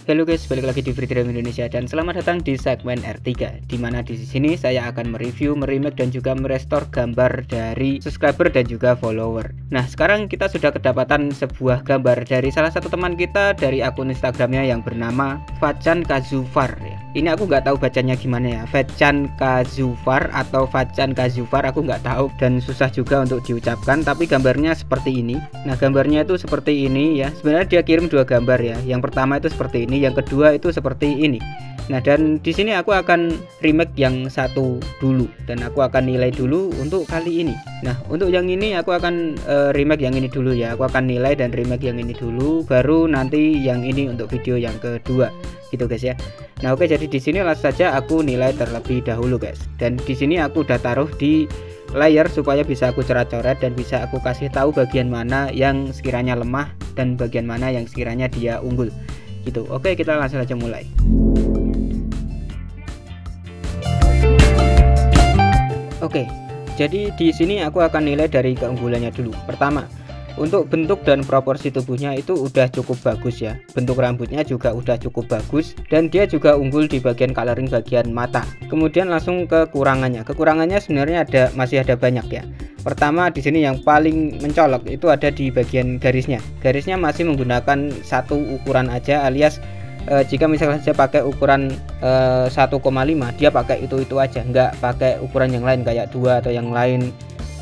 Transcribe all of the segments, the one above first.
Halo guys, balik lagi di Free Dream Indonesia dan selamat datang di segmen R3, di mana di sini saya akan mereview, meremake dan juga merestore gambar dari subscriber dan juga follower. Nah, sekarang kita sudah kedapatan sebuah gambar dari salah satu teman kita dari akun Instagramnya yang bernama Facan Kazufar ya. Ini aku nggak tahu bacanya gimana ya, Facan Kazufar atau Facan Kazufar, aku nggak tahu dan susah juga untuk diucapkan. Tapi gambarnya seperti ini. Nah, gambarnya itu seperti ini ya. Sebenarnya dia kirim dua gambar ya. Yang pertama itu seperti ini, yang kedua itu seperti ini. Nah, dan di sini aku akan remake yang satu dulu dan aku akan nilai dulu untuk kali ini. Nah, untuk yang ini aku akan remake yang ini dulu ya. Aku akan nilai dan remake yang ini dulu, baru nanti yang ini untuk video yang kedua gitu guys ya. Nah, oke, jadi di sini langsung saja aku nilai terlebih dahulu guys. Dan di sini aku udah taruh di layer supaya bisa aku coret-coret dan bisa aku kasih tahu bagian mana yang sekiranya lemah dan bagian mana yang sekiranya dia unggul gitu. Oke, kita langsung saja mulai. Oke, jadi di sini aku akan nilai dari keunggulannya dulu. Pertama, untuk bentuk dan proporsi tubuhnya itu udah cukup bagus ya. Bentuk rambutnya juga udah cukup bagus dan dia juga unggul di bagian coloring bagian mata. Kemudian langsung ke kekurangannya. Kekurangannya sebenarnya masih ada banyak ya. Pertama, di sini yang paling mencolok itu ada di bagian garisnya. Garisnya masih menggunakan satu ukuran aja, alias jika misalnya saya pakai ukuran 1,5, dia pakai itu aja, nggak pakai ukuran yang lain kayak 2 atau yang lain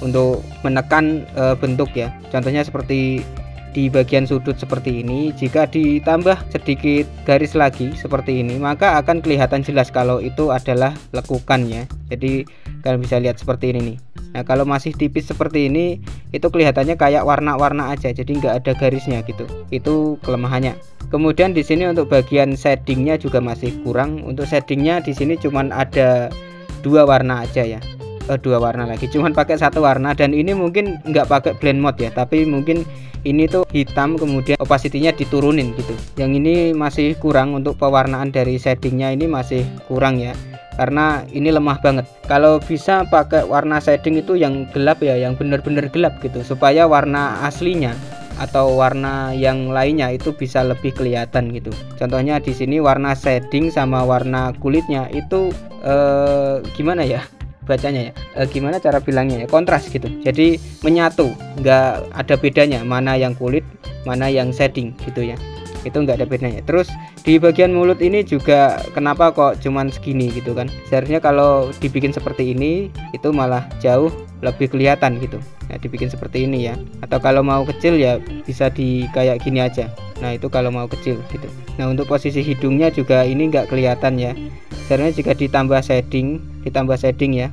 untuk menekan bentuk ya. Contohnya seperti di bagian sudut seperti ini, jika ditambah sedikit garis lagi seperti ini, maka akan kelihatan jelas kalau itu adalah lekukan ya. Jadi kalian bisa lihat seperti ini nih. Nah, kalau masih tipis seperti ini, itu kelihatannya kayak warna-warna aja, jadi nggak ada garisnya gitu. Itu kelemahannya. Kemudian di sini untuk bagian shadingnya juga masih kurang. Untuk shadingnya di sini cuman ada 2 warna aja ya. 2 warna lagi, cuman pakai 1 warna, dan ini mungkin nggak pakai blend mode ya, tapi mungkin ini tuh hitam kemudian opacity-nya diturunin gitu. Yang ini masih kurang untuk pewarnaan dari shadingnya, ini masih kurang ya, karena ini lemah banget. Kalau bisa pakai warna shading itu yang gelap ya, yang bener-bener gelap gitu, supaya warna aslinya atau warna yang lainnya itu bisa lebih kelihatan gitu. Contohnya di sini warna shading sama warna kulitnya itu gimana ya bacanya ya, gimana cara bilangnya ya, kontras gitu, jadi menyatu, nggak ada bedanya mana yang kulit mana yang shading gitu ya, itu nggak ada bedanya. Terus di bagian mulut ini juga kenapa kok cuman segini gitu kan, seharusnya kalau dibikin seperti ini itu malah jauh lebih kelihatan gitu. Nah, dibikin seperti ini ya, atau kalau mau kecil ya bisa di kayak gini aja. Nah, itu kalau mau kecil gitu. Nah, untuk posisi hidungnya juga ini nggak kelihatan ya, sebenarnya jika ditambah shading ya,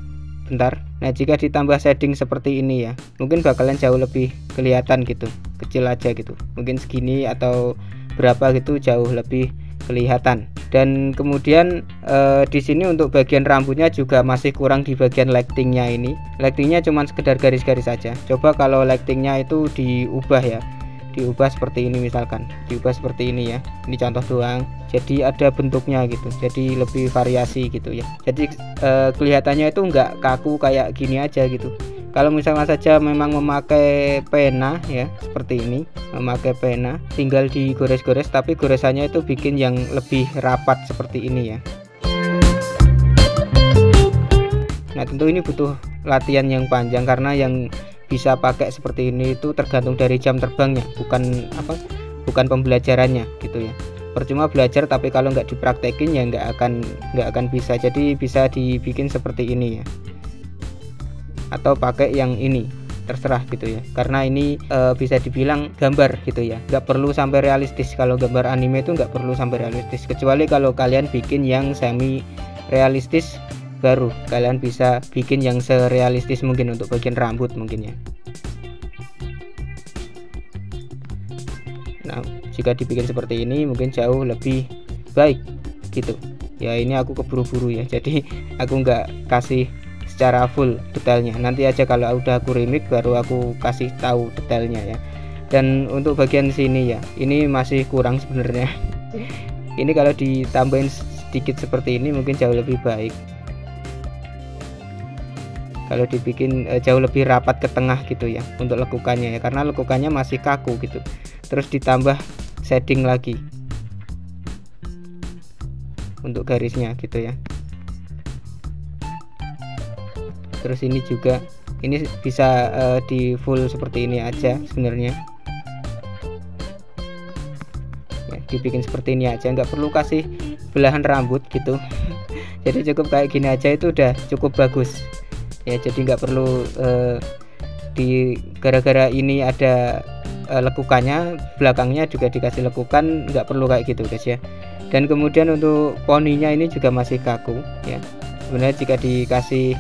bentar. Nah, jika ditambah shading seperti ini ya, mungkin bakalan jauh lebih kelihatan gitu, kecil aja gitu, mungkin segini atau berapa gitu, jauh lebih kelihatan. Dan kemudian di sini untuk bagian rambutnya juga masih kurang di bagian lightingnya ini. Lightingnya cuma sekedar garis-garis saja. Coba kalau lightingnya itu diubah ya, diubah seperti ini misalkan, diubah seperti ini ya, ini contoh doang, jadi ada bentuknya gitu, jadi lebih variasi gitu ya. Jadi kelihatannya itu nggak kaku kayak gini aja gitu. Kalau misalnya saja memang memakai pena ya, seperti ini, memakai pena tinggal digores-gores, tapi goresannya itu bikin yang lebih rapat seperti ini ya. Nah, tentu ini butuh latihan yang panjang, karena yang bisa pakai seperti ini itu tergantung dari jam terbangnya, bukan pembelajarannya gitu ya. Percuma belajar tapi kalau nggak dipraktekin ya nggak akan bisa. Jadi bisa dibikin seperti ini ya, atau pakai yang ini, terserah gitu ya, karena ini bisa dibilang gambar gitu ya, nggak perlu sampai realistis. Kalau gambar anime itu nggak perlu sampai realistis, kecuali kalau kalian bikin yang semi realistis, baru kalian bisa bikin yang serealistis mungkin untuk bagian rambut mungkin ya. Nah, jika dibikin seperti ini mungkin jauh lebih baik gitu ya. Ini aku keburu-buru ya, jadi aku nggak kasih secara full detailnya. Nanti aja kalau udah aku remake baru aku kasih tahu detailnya ya. Dan untuk bagian sini ya, ini masih kurang sebenarnya. Ini kalau ditambahin sedikit seperti ini mungkin jauh lebih baik. Kalau dibikin jauh lebih rapat ke tengah gitu ya untuk lekukannya ya, karena lekukannya masih kaku gitu. Terus ditambah shading lagi. untuk garisnya gitu ya. Terus ini juga, ini bisa di full seperti ini aja sebenarnya ya, dibikin seperti ini aja, nggak perlu kasih belahan rambut gitu. Jadi cukup kayak gini aja itu udah cukup bagus ya. Jadi nggak perlu di gara-gara ini ada lekukannya, belakangnya juga dikasih lekukan, nggak perlu kayak gitu guys ya. Dan kemudian untuk poninya ini juga masih kaku ya. Sebenarnya jika dikasih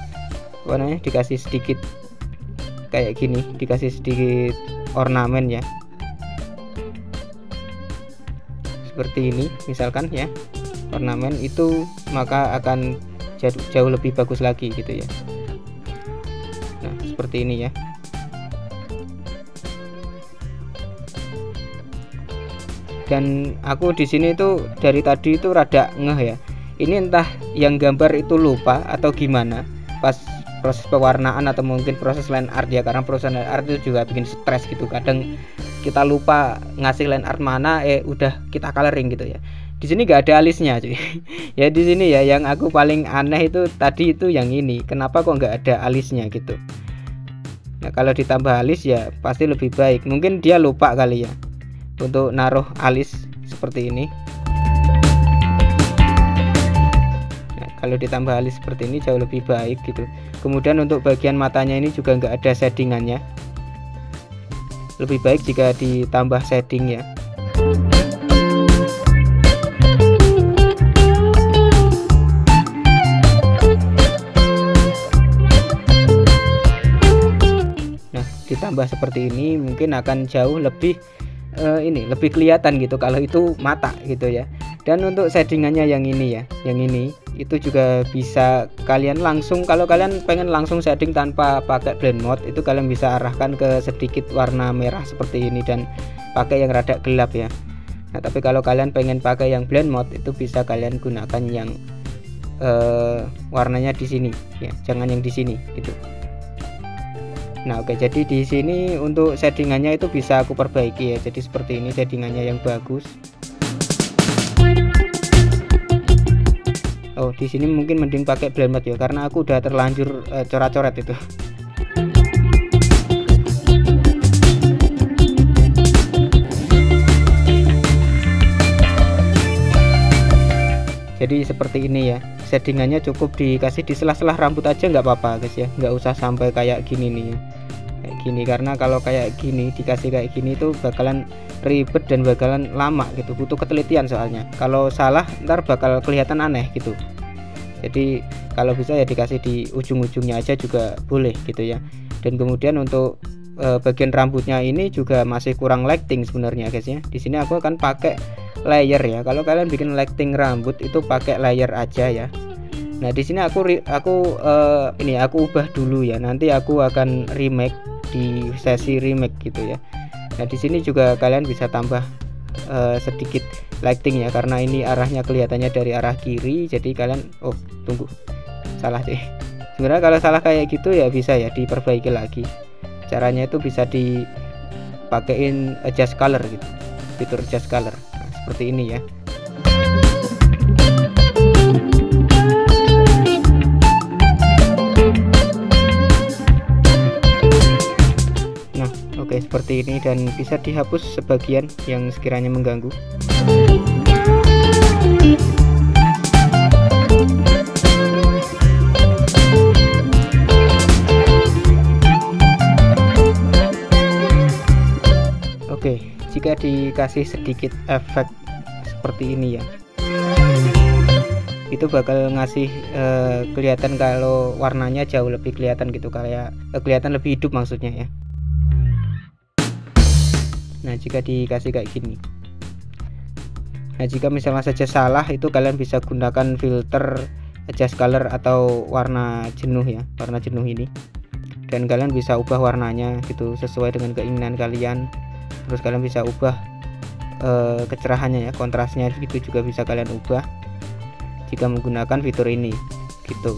warnanya, dikasih sedikit kayak gini, dikasih sedikit ornamen ya, seperti ini misalkan ya, ornamen itu, maka akan jauh lebih bagus lagi gitu ya. Nah seperti ini ya. Dan aku di sini tuh dari tadi itu rada ngeh ya, ini entah yang gambar itu lupa atau gimana pas proses pewarnaan atau mungkin proses line art ya, karena proses line art itu juga bikin stres gitu. Kadang kita lupa ngasih line art mana, udah kita coloring gitu ya. Di sini nggak ada alisnya cuy. Ya di sini ya yang aku paling aneh itu tadi itu yang ini, kenapa kok nggak ada alisnya gitu. Nah kalau ditambah alis ya pasti lebih baik. Mungkin dia lupa kali ya untuk naruh alis seperti ini. Kalau ditambah alis seperti ini jauh lebih baik gitu. Kemudian untuk bagian matanya ini juga nggak ada shadingannya, lebih baik jika ditambah shading ya. Nah ditambah seperti ini mungkin akan jauh lebih ini lebih kelihatan gitu kalau itu mata gitu ya. Dan untuk shadingannya yang ini ya, yang ini itu juga bisa kalian langsung, kalau kalian pengen langsung shading tanpa pakai blend mode, itu kalian bisa arahkan ke sedikit warna merah seperti ini dan pakai yang rada gelap ya. Nah tapi kalau kalian pengen pakai yang blend mode, itu bisa kalian gunakan yang warnanya di sini ya, jangan yang di sini gitu. Nah oke, jadi di sini untuk shadingannya itu bisa aku perbaiki ya, jadi seperti ini shadingannya yang bagus. Oh di sini mungkin mending pakai blend mode ya, karena aku udah terlanjur coret-coret itu. Jadi seperti ini ya, shadingannya cukup dikasih di sela-sela rambut aja nggak apa-apa guys ya, nggak usah sampai kayak gini nih, kayak gini, karena kalau kayak gini dikasih kayak gini tuh bakalan ribet dan bakalan lama gitu, butuh ketelitian soalnya. Kalau salah ntar bakal kelihatan aneh gitu. Jadi kalau bisa ya dikasih di ujung-ujungnya aja juga boleh gitu ya. Dan kemudian untuk bagian rambutnya ini juga masih kurang lighting sebenarnya guys ya. Di sini aku akan pakai layer ya. Kalau kalian bikin lighting rambut itu pakai layer aja ya. Nah di sini aku ubah dulu ya. Nanti aku akan remake di sesi remake gitu ya. Nah di sini juga kalian bisa tambah sedikit lighting ya, karena ini arahnya kelihatannya dari arah kiri. Jadi kalian tunggu, salah deh. Sebenarnya kalau salah kayak gitu ya bisa ya diperbaiki lagi. Caranya itu bisa dipakein adjust color gitu, fitur adjust color. Nah, seperti ini ya. Nah oke, seperti ini, dan bisa dihapus sebagian yang sekiranya mengganggu. Oke, jika dikasih sedikit efek seperti ini ya, itu bakal ngasih kelihatan kalau warnanya jauh lebih kelihatan gitu, kayak kelihatan lebih hidup maksudnya ya. Nah jika dikasih kayak gini, nah jika misalnya saja salah, itu kalian bisa gunakan filter adjust color atau warna jenuh ya, warna jenuh ini, dan kalian bisa ubah warnanya gitu sesuai dengan keinginan kalian. Terus kalian bisa ubah kecerahannya ya, kontrasnya gitu juga bisa kalian ubah jika menggunakan fitur ini gitu.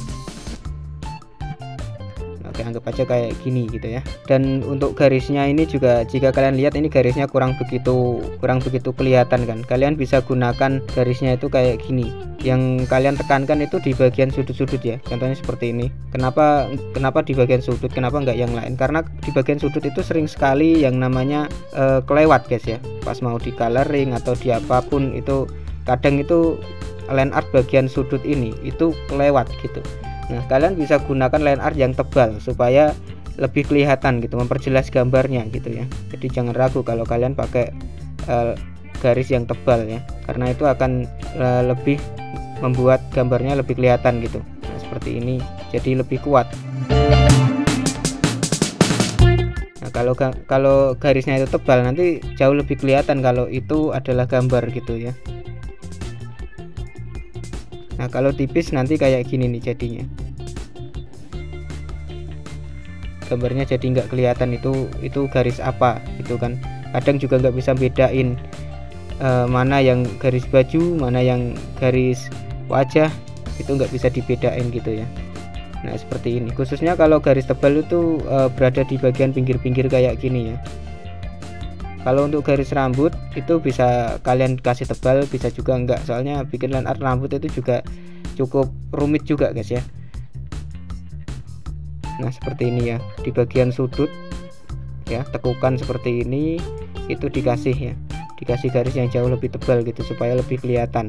Oke, anggap aja kayak gini gitu ya. Dan untuk garisnya ini juga jika kalian lihat ini garisnya kurang begitu kelihatan kan. Kalian bisa gunakan garisnya itu kayak gini. Yang kalian tekankan itu di bagian sudut-sudut ya. Contohnya seperti ini. Kenapa di bagian sudut, kenapa enggak yang lain? Karena di bagian sudut itu sering sekali yang namanya kelewat guys ya. Pas mau di coloring atau di apapun itu kadang itu line art bagian sudut ini itu kelewat gitu. Nah, kalian bisa gunakan line art yang tebal supaya lebih kelihatan gitu, memperjelas gambarnya gitu ya. Jadi jangan ragu kalau kalian pakai garis yang tebal ya, karena itu akan lebih membuat gambarnya lebih kelihatan gitu. Nah, seperti ini jadi lebih kuat. Nah, kalau garisnya itu tebal nanti jauh lebih kelihatan kalau itu adalah gambar gitu ya. Nah, kalau tipis nanti kayak gini nih jadinya. Gambarnya jadi nggak kelihatan itu garis apa gitu kan. Kadang juga nggak bisa bedain mana yang garis baju, mana yang garis wajah, itu nggak bisa dibedain gitu ya. Nah, seperti ini. Khususnya kalau garis tebal itu berada di bagian pinggir-pinggir kayak gini ya. Kalau untuk garis rambut itu bisa kalian kasih tebal, bisa juga enggak. Soalnya bikin line art rambut itu juga cukup rumit juga guys ya. Nah, seperti ini ya. Di bagian sudut ya, tekukan seperti ini, itu dikasih ya. Dikasih garis yang jauh lebih tebal gitu supaya lebih kelihatan.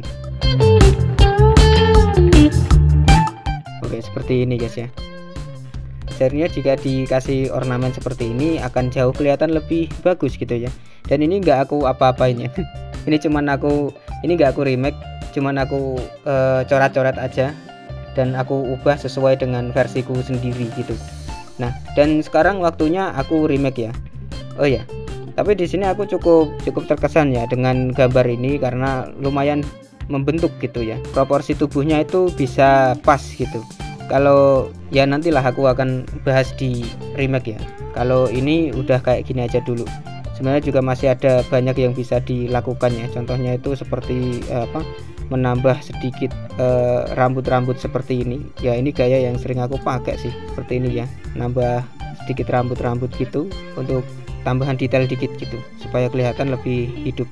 Oke, seperti ini guys ya. Sebenarnya jika dikasih ornamen seperti ini akan jauh kelihatan lebih bagus gitu ya. Dan ini enggak aku apa-apain ya. Ini enggak aku remake, cuman aku coret-coret aja dan aku ubah sesuai dengan versiku sendiri gitu. Nah, dan sekarang waktunya aku remake ya. Oh ya. Tapi di sini aku cukup terkesan ya dengan gambar ini karena lumayan membentuk gitu ya. Proporsi tubuhnya itu bisa pas gitu. Kalau ya nantilah aku akan bahas di remake ya. Kalau ini udah kayak gini aja dulu. Sebenarnya juga masih ada banyak yang bisa dilakukan ya. Contohnya itu seperti menambah sedikit rambut-rambut seperti ini. Ya ini gaya yang sering aku pakai sih, seperti ini ya. Nambah sedikit rambut-rambut gitu untuk tambahan detail dikit gitu supaya kelihatan lebih hidup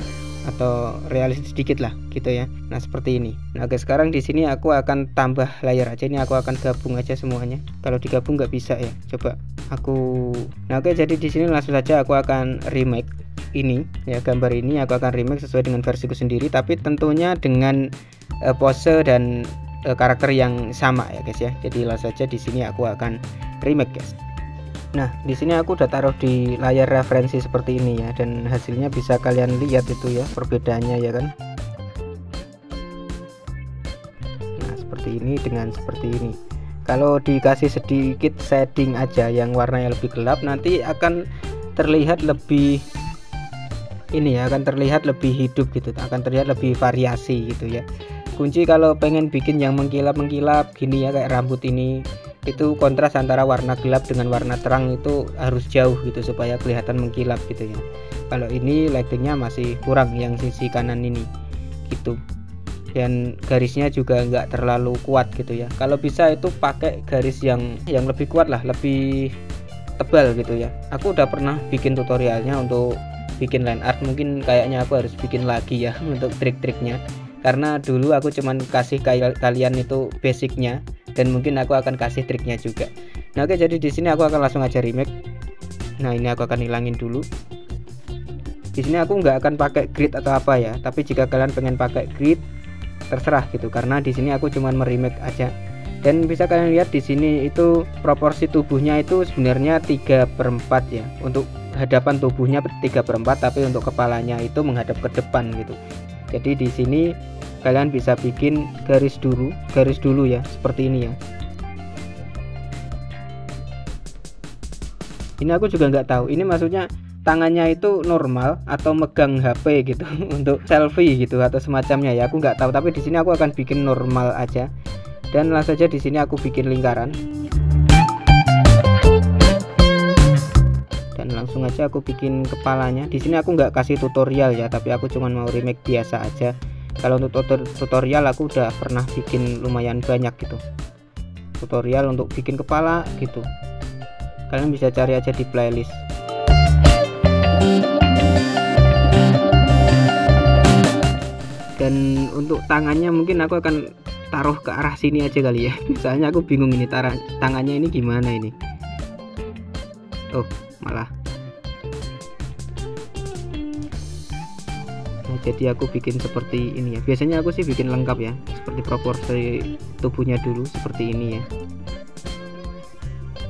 atau realistis sedikit lah gitu ya. Nah, seperti ini. Nah, oke, sekarang di sini aku akan tambah layer aja. Ini aku akan gabung aja semuanya. Kalau digabung nggak bisa ya. Coba aku. Nah, oke, jadi di sini langsung saja aku akan remake ini ya, gambar ini aku akan remake sesuai dengan versiku sendiri, tapi tentunya dengan pose dan karakter yang sama ya guys ya. Jadi langsung saja di sini aku akan remake guys. Nah, di sini aku udah taruh di layar referensi seperti ini ya, dan hasilnya bisa kalian lihat itu ya perbedaannya ya kan. Nah, seperti ini dengan seperti ini. Kalau dikasih sedikit shading aja yang warnanya lebih gelap, nanti akan terlihat lebih ini ya, akan terlihat lebih hidup gitu, akan terlihat lebih variasi gitu ya. Kunci kalau pengen bikin yang mengkilap-mengkilap gini ya, kayak rambut ini, itu kontras antara warna gelap dengan warna terang itu harus jauh gitu supaya kelihatan mengkilap gitu ya. Kalau ini lightingnya masih kurang yang sisi kanan ini gitu, dan garisnya juga nggak terlalu kuat gitu ya. Kalau bisa itu pakai garis yang lebih kuat lah, lebih tebal gitu ya. Aku udah pernah bikin tutorialnya untuk bikin line art, mungkin kayaknya aku harus bikin lagi ya untuk trik-triknya, karena dulu aku cuman kasih kalian itu basicnya, dan mungkin aku akan kasih triknya juga. Nah, oke, jadi di sini aku akan langsung aja remake. Nah, ini aku akan hilangin dulu. Di sini aku nggak akan pakai grid atau apa ya, tapi jika kalian pengen pakai grid terserah gitu, karena di sini aku cuman meremake aja. Dan bisa kalian lihat di sini itu proporsi tubuhnya itu sebenarnya 3/4 ya. Untuk hadapan tubuhnya 3/4, tapi untuk kepalanya itu menghadap ke depan gitu. Jadi di sini kalian bisa bikin garis dulu ya, seperti ini ya. Ini aku juga nggak tahu, ini maksudnya tangannya itu normal atau megang HP gitu untuk selfie gitu atau semacamnya ya, aku nggak tahu. Tapi di sini aku akan bikin normal aja, dan langsung saja di sini aku bikin lingkaran, dan langsung aja aku bikin kepalanya. Di sini aku nggak kasih tutorial ya, tapi aku cuma mau remake biasa aja. Kalau untuk tutorial aku udah pernah bikin lumayan banyak gitu, tutorial untuk bikin kepala gitu. kalian bisa cari aja di playlist. Dan untuk tangannya mungkin aku akan taruh ke arah sini aja kali ya. Soalnya aku bingung ini tangannya ini gimana ini. Oh malah. Nah, jadi aku bikin seperti ini ya. Biasanya aku sih bikin lengkap ya, seperti proporsi tubuhnya dulu seperti ini ya.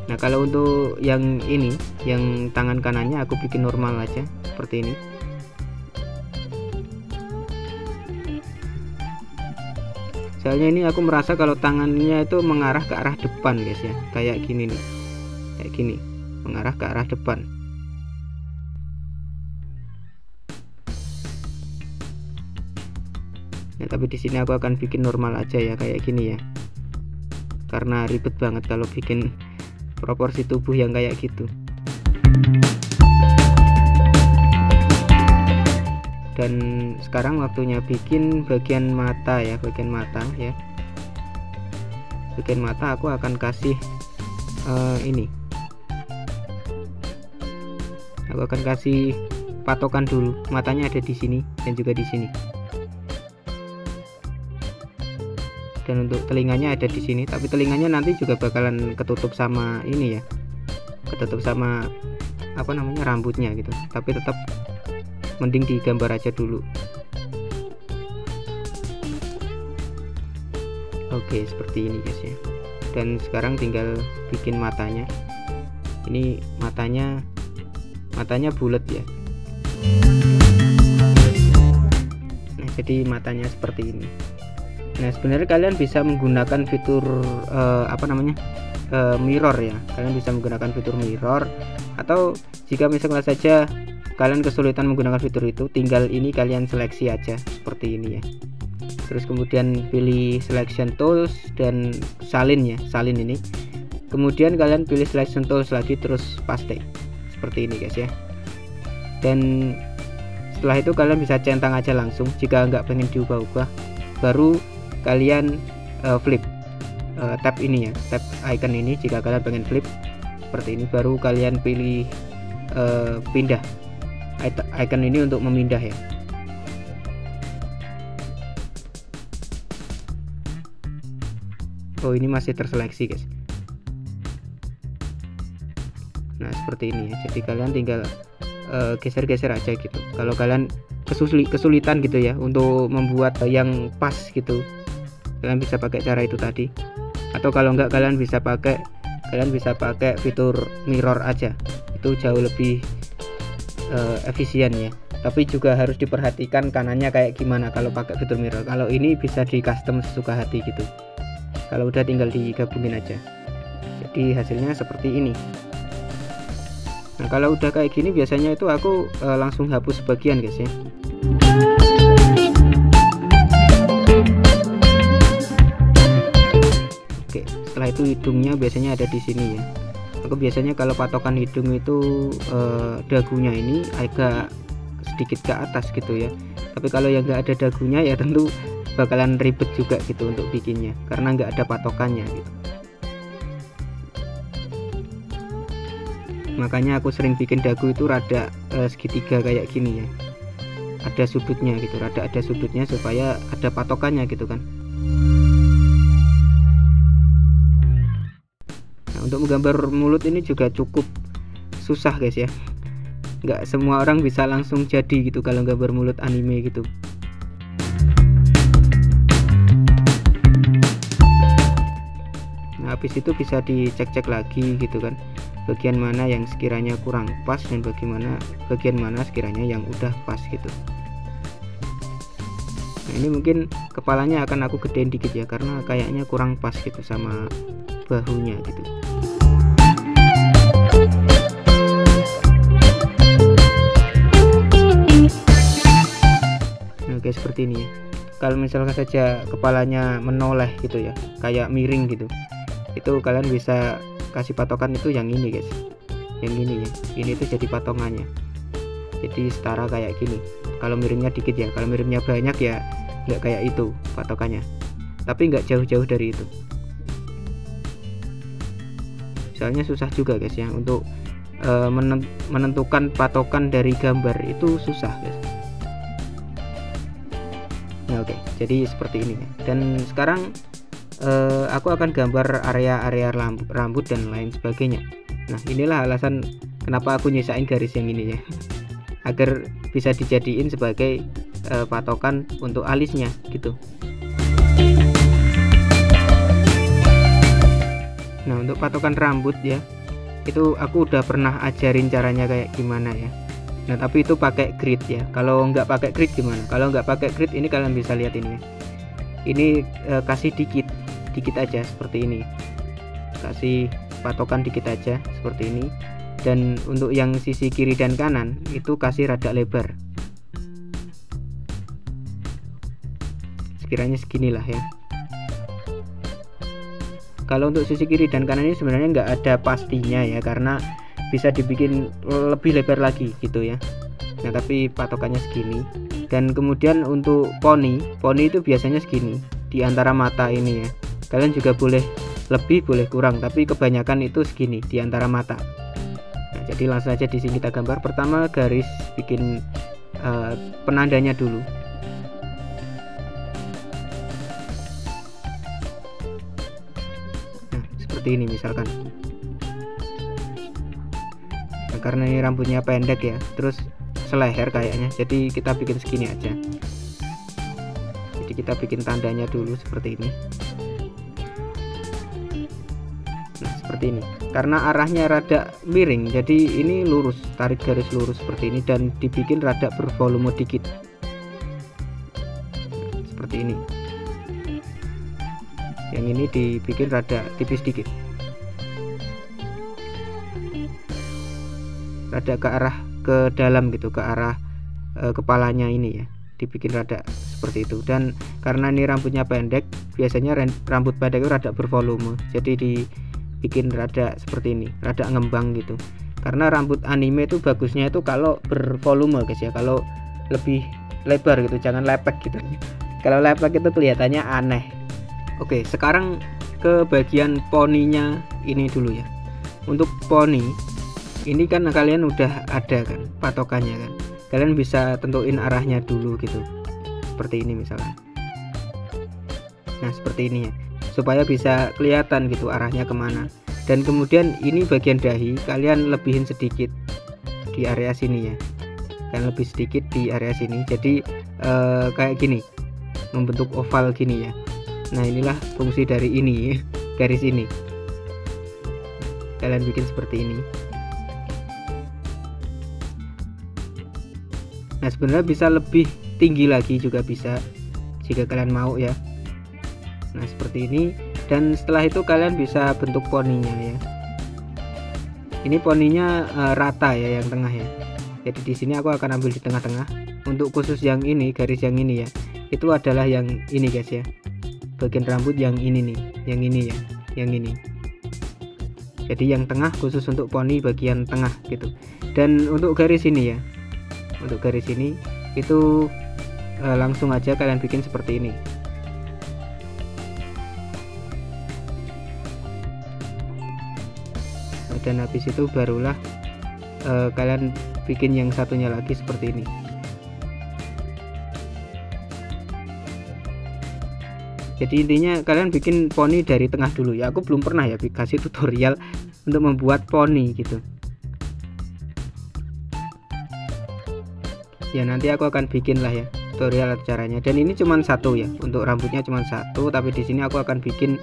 Nah kalau untuk yang ini, yang tangan kanannya aku bikin normal aja seperti ini. Soalnya ini aku merasa kalau tangannya itu mengarah ke arah depan guys ya, kayak gini nih, kayak gini, mengarah ke arah depan. Ya, tapi di sini aku akan bikin normal aja ya, kayak gini ya, karena ribet banget kalau bikin proporsi tubuh yang kayak gitu. Dan sekarang waktunya bikin bagian mata ya, bagian mata ya. Bagian mata aku akan kasih ini. Aku akan kasih patokan dulu. Matanya ada di sini dan juga di sini. Dan untuk telinganya ada di sini, tapi telinganya nanti juga bakalan ketutup sama ini ya. Ketutup sama apa namanya, rambutnya gitu. Tapi tetap mending digambar aja dulu. Oke seperti ini guys ya. Dan sekarang tinggal bikin matanya. Ini matanya bulat ya. Nah jadi matanya seperti ini. Nah sebenarnya kalian bisa menggunakan fitur apa namanya, mirror ya. Kalian bisa menggunakan fitur mirror, atau jika misalnya saja kalian kesulitan menggunakan fitur itu, tinggal ini kalian seleksi aja seperti ini ya. Terus kemudian pilih selection tools dan salin ya, salin ini. Kemudian kalian pilih selection tools lagi, terus paste seperti ini guys ya. Dan setelah itu kalian bisa centang aja langsung. Jika nggak pengen diubah-ubah, baru kalian flip, tap ini ya, tap icon ini. Jika kalian pengen flip seperti ini, baru kalian pilih pindah, icon ini untuk memindah ya. Oh ini masih terseleksi guys. Nah seperti ini ya. Jadi kalian tinggal geser-geser aja gitu. Kalau kalian kesulitan gitu ya untuk membuat yang pas gitu, kalian bisa pakai cara itu tadi. Atau kalau enggak, kalian bisa pakai fitur mirror aja. Itu jauh lebih efisien ya. Tapi juga harus diperhatikan kanannya kayak gimana kalau pakai fitur mirror. Kalau ini bisa di custom sesuka hati gitu. Kalau udah tinggal digabungin aja. Jadi hasilnya seperti ini. Nah kalau udah kayak gini biasanya itu aku langsung hapus sebagian guys ya. Oke, setelah itu hidungnya biasanya ada di sini ya. Aku biasanya kalau patokan hidung itu dagunya ini agak sedikit ke atas gitu ya. Tapi kalau yang nggak ada dagunya ya tentu bakalan ribet juga gitu untuk bikinnya, karena nggak ada patokannya gitu. Makanya aku sering bikin dagu itu rada segitiga kayak gini ya, ada sudutnya gitu, rada ada sudutnya supaya ada patokannya gitu kan. Nah untuk menggambar mulut ini juga cukup susah guys ya, nggak semua orang bisa langsung jadi gitu kalau gambar mulut anime gitu. Nah habis itu bisa dicek-cek lagi gitu kan, bagian mana yang sekiranya kurang pas dan bagian mana sekiranya yang udah pas gitu. Nah ini mungkin kepalanya akan aku gedein dikit ya, karena kayaknya kurang pas gitu sama bahunya gitu. Nah guys seperti ini ya. Kalau misalkan saja kepalanya menoleh gitu ya, kayak miring gitu, itu kalian bisa kasih patokan itu yang ini guys, yang ini ya, ini tuh jadi patongannya, jadi setara kayak gini. Kalau miringnya dikit ya, kalau miringnya banyak ya nggak kayak itu patokannya, tapi nggak jauh-jauh dari itu. soalnya susah juga guys ya untuk menentukan patokan dari gambar itu susah guys. Nah oke, jadi seperti ini ya. Dan sekarang aku akan gambar area-area rambut dan lain sebagainya. Nah inilah alasan kenapa aku nyisain garis yang ini ya, agar bisa dijadiin sebagai patokan untuk alisnya gitu. Nah untuk patokan rambut ya, itu aku udah pernah ajarin caranya kayak gimana ya. Nah tapi itu pakai grid ya. Kalau nggak pakai grid gimana? Kalau nggak pakai grid ini kalian bisa lihat ini ya. Ini kasih dikit aja seperti ini, kasih patokan dikit aja seperti ini. Dan untuk yang sisi kiri dan kanan itu kasih rada lebar, sekiranya seginilah ya. Kalau untuk sisi kiri dan kanan ini sebenarnya nggak ada pastinya ya, karena bisa dibikin lebih lebar lagi gitu ya. Nah tapi patokannya segini. Dan kemudian untuk poni itu biasanya segini di antara mata ini ya. Kalian juga boleh lebih boleh kurang, tapi kebanyakan itu segini di antara mata. Nah jadi langsung aja di sini kita gambar. Pertama garis bikin penandanya dulu. Seperti ini misalkan. Nah, karena ini rambutnya pendek ya, terus seleher kayaknya, jadi kita bikin segini aja. Jadi kita bikin tandanya dulu seperti ini. Nah seperti ini, karena arahnya rada miring, jadi ini lurus, tarik garis lurus seperti ini dan dibikin rada bervolume dikit seperti ini. Yang ini dibikin rada tipis dikit, rada ke arah ke dalam gitu, ke arah kepalanya ini ya, dibikin rada seperti itu. Dan karena ini rambutnya pendek, biasanya rambut pendek itu rada bervolume, jadi dibikin rada seperti ini, rada ngembang gitu. Karena rambut anime itu bagusnya itu kalau bervolume guys ya, kalau lebih lebar gitu, jangan lepek gitu. Kalau lepek itu kelihatannya aneh. Oke, sekarang ke bagian poninya ini dulu ya. Untuk poni ini kan kalian udah ada kan patokannya kan, kalian bisa tentuin arahnya dulu gitu, seperti ini misalnya. Nah seperti ini ya, supaya bisa kelihatan gitu arahnya kemana. Dan kemudian ini bagian dahi kalian lebihin sedikit di area sini ya, kalian lebih sedikit di area sini, jadi kayak gini, membentuk oval gini ya. Nah inilah fungsi dari ini garis ini, kalian bikin seperti ini. Nah sebenarnya bisa lebih tinggi lagi juga bisa jika kalian mau ya. Nah seperti ini. Dan setelah itu kalian bisa bentuk poninya ya. Ini poninya rata ya, yang tengah ya. Jadi di sini aku akan ambil di tengah-tengah. Untuk khusus yang ini, garis yang ini ya, itu adalah yang ini guys ya, bagian rambut yang ini nih, yang ini ya, yang ini. Jadi yang tengah khusus untuk poni bagian tengah gitu. Dan untuk garis ini ya, untuk garis ini itu langsung aja kalian bikin seperti ini. Dan habis itu barulah kalian bikin yang satunya lagi seperti ini. Jadi intinya kalian bikin poni dari tengah dulu ya. Aku belum pernah ya kasih tutorial untuk membuat poni gitu ya, nanti aku akan bikin lah ya tutorial caranya. Dan ini cuma satu ya, untuk rambutnya cuma satu, tapi di sini aku akan bikin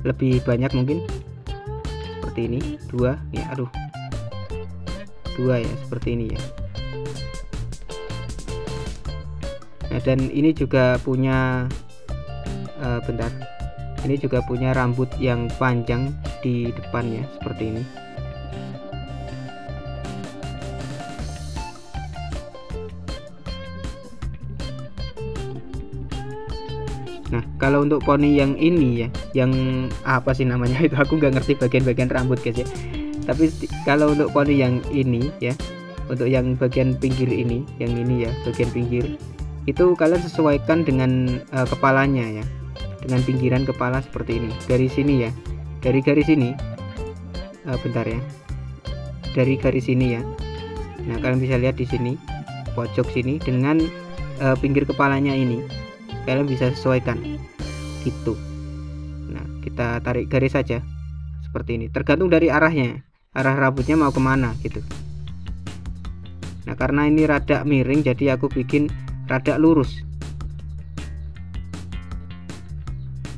lebih banyak mungkin. Seperti ini, dua ya, aduh, dua ya, seperti ini ya. Nah dan ini juga punya bentar, ini juga punya rambut yang panjang di depannya seperti ini. Nah kalau untuk poni yang ini ya, yang apa sih namanya itu, aku nggak ngerti bagian-bagian rambut guys ya. Tapi kalau untuk poni yang ini ya, untuk yang bagian pinggir ini, yang ini ya, bagian pinggir itu kalian sesuaikan dengan kepalanya ya, dengan pinggiran kepala seperti ini. Dari sini ya, dari garis ini bentar ya, dari garis ini ya. Nah kalian bisa lihat di sini pojok sini dengan pinggir kepalanya ini kalian bisa sesuaikan gitu. Nah kita tarik garis saja seperti ini, tergantung dari arahnya, arah rambutnya mau kemana gitu. Nah karena ini rada miring jadi aku bikin rada lurus.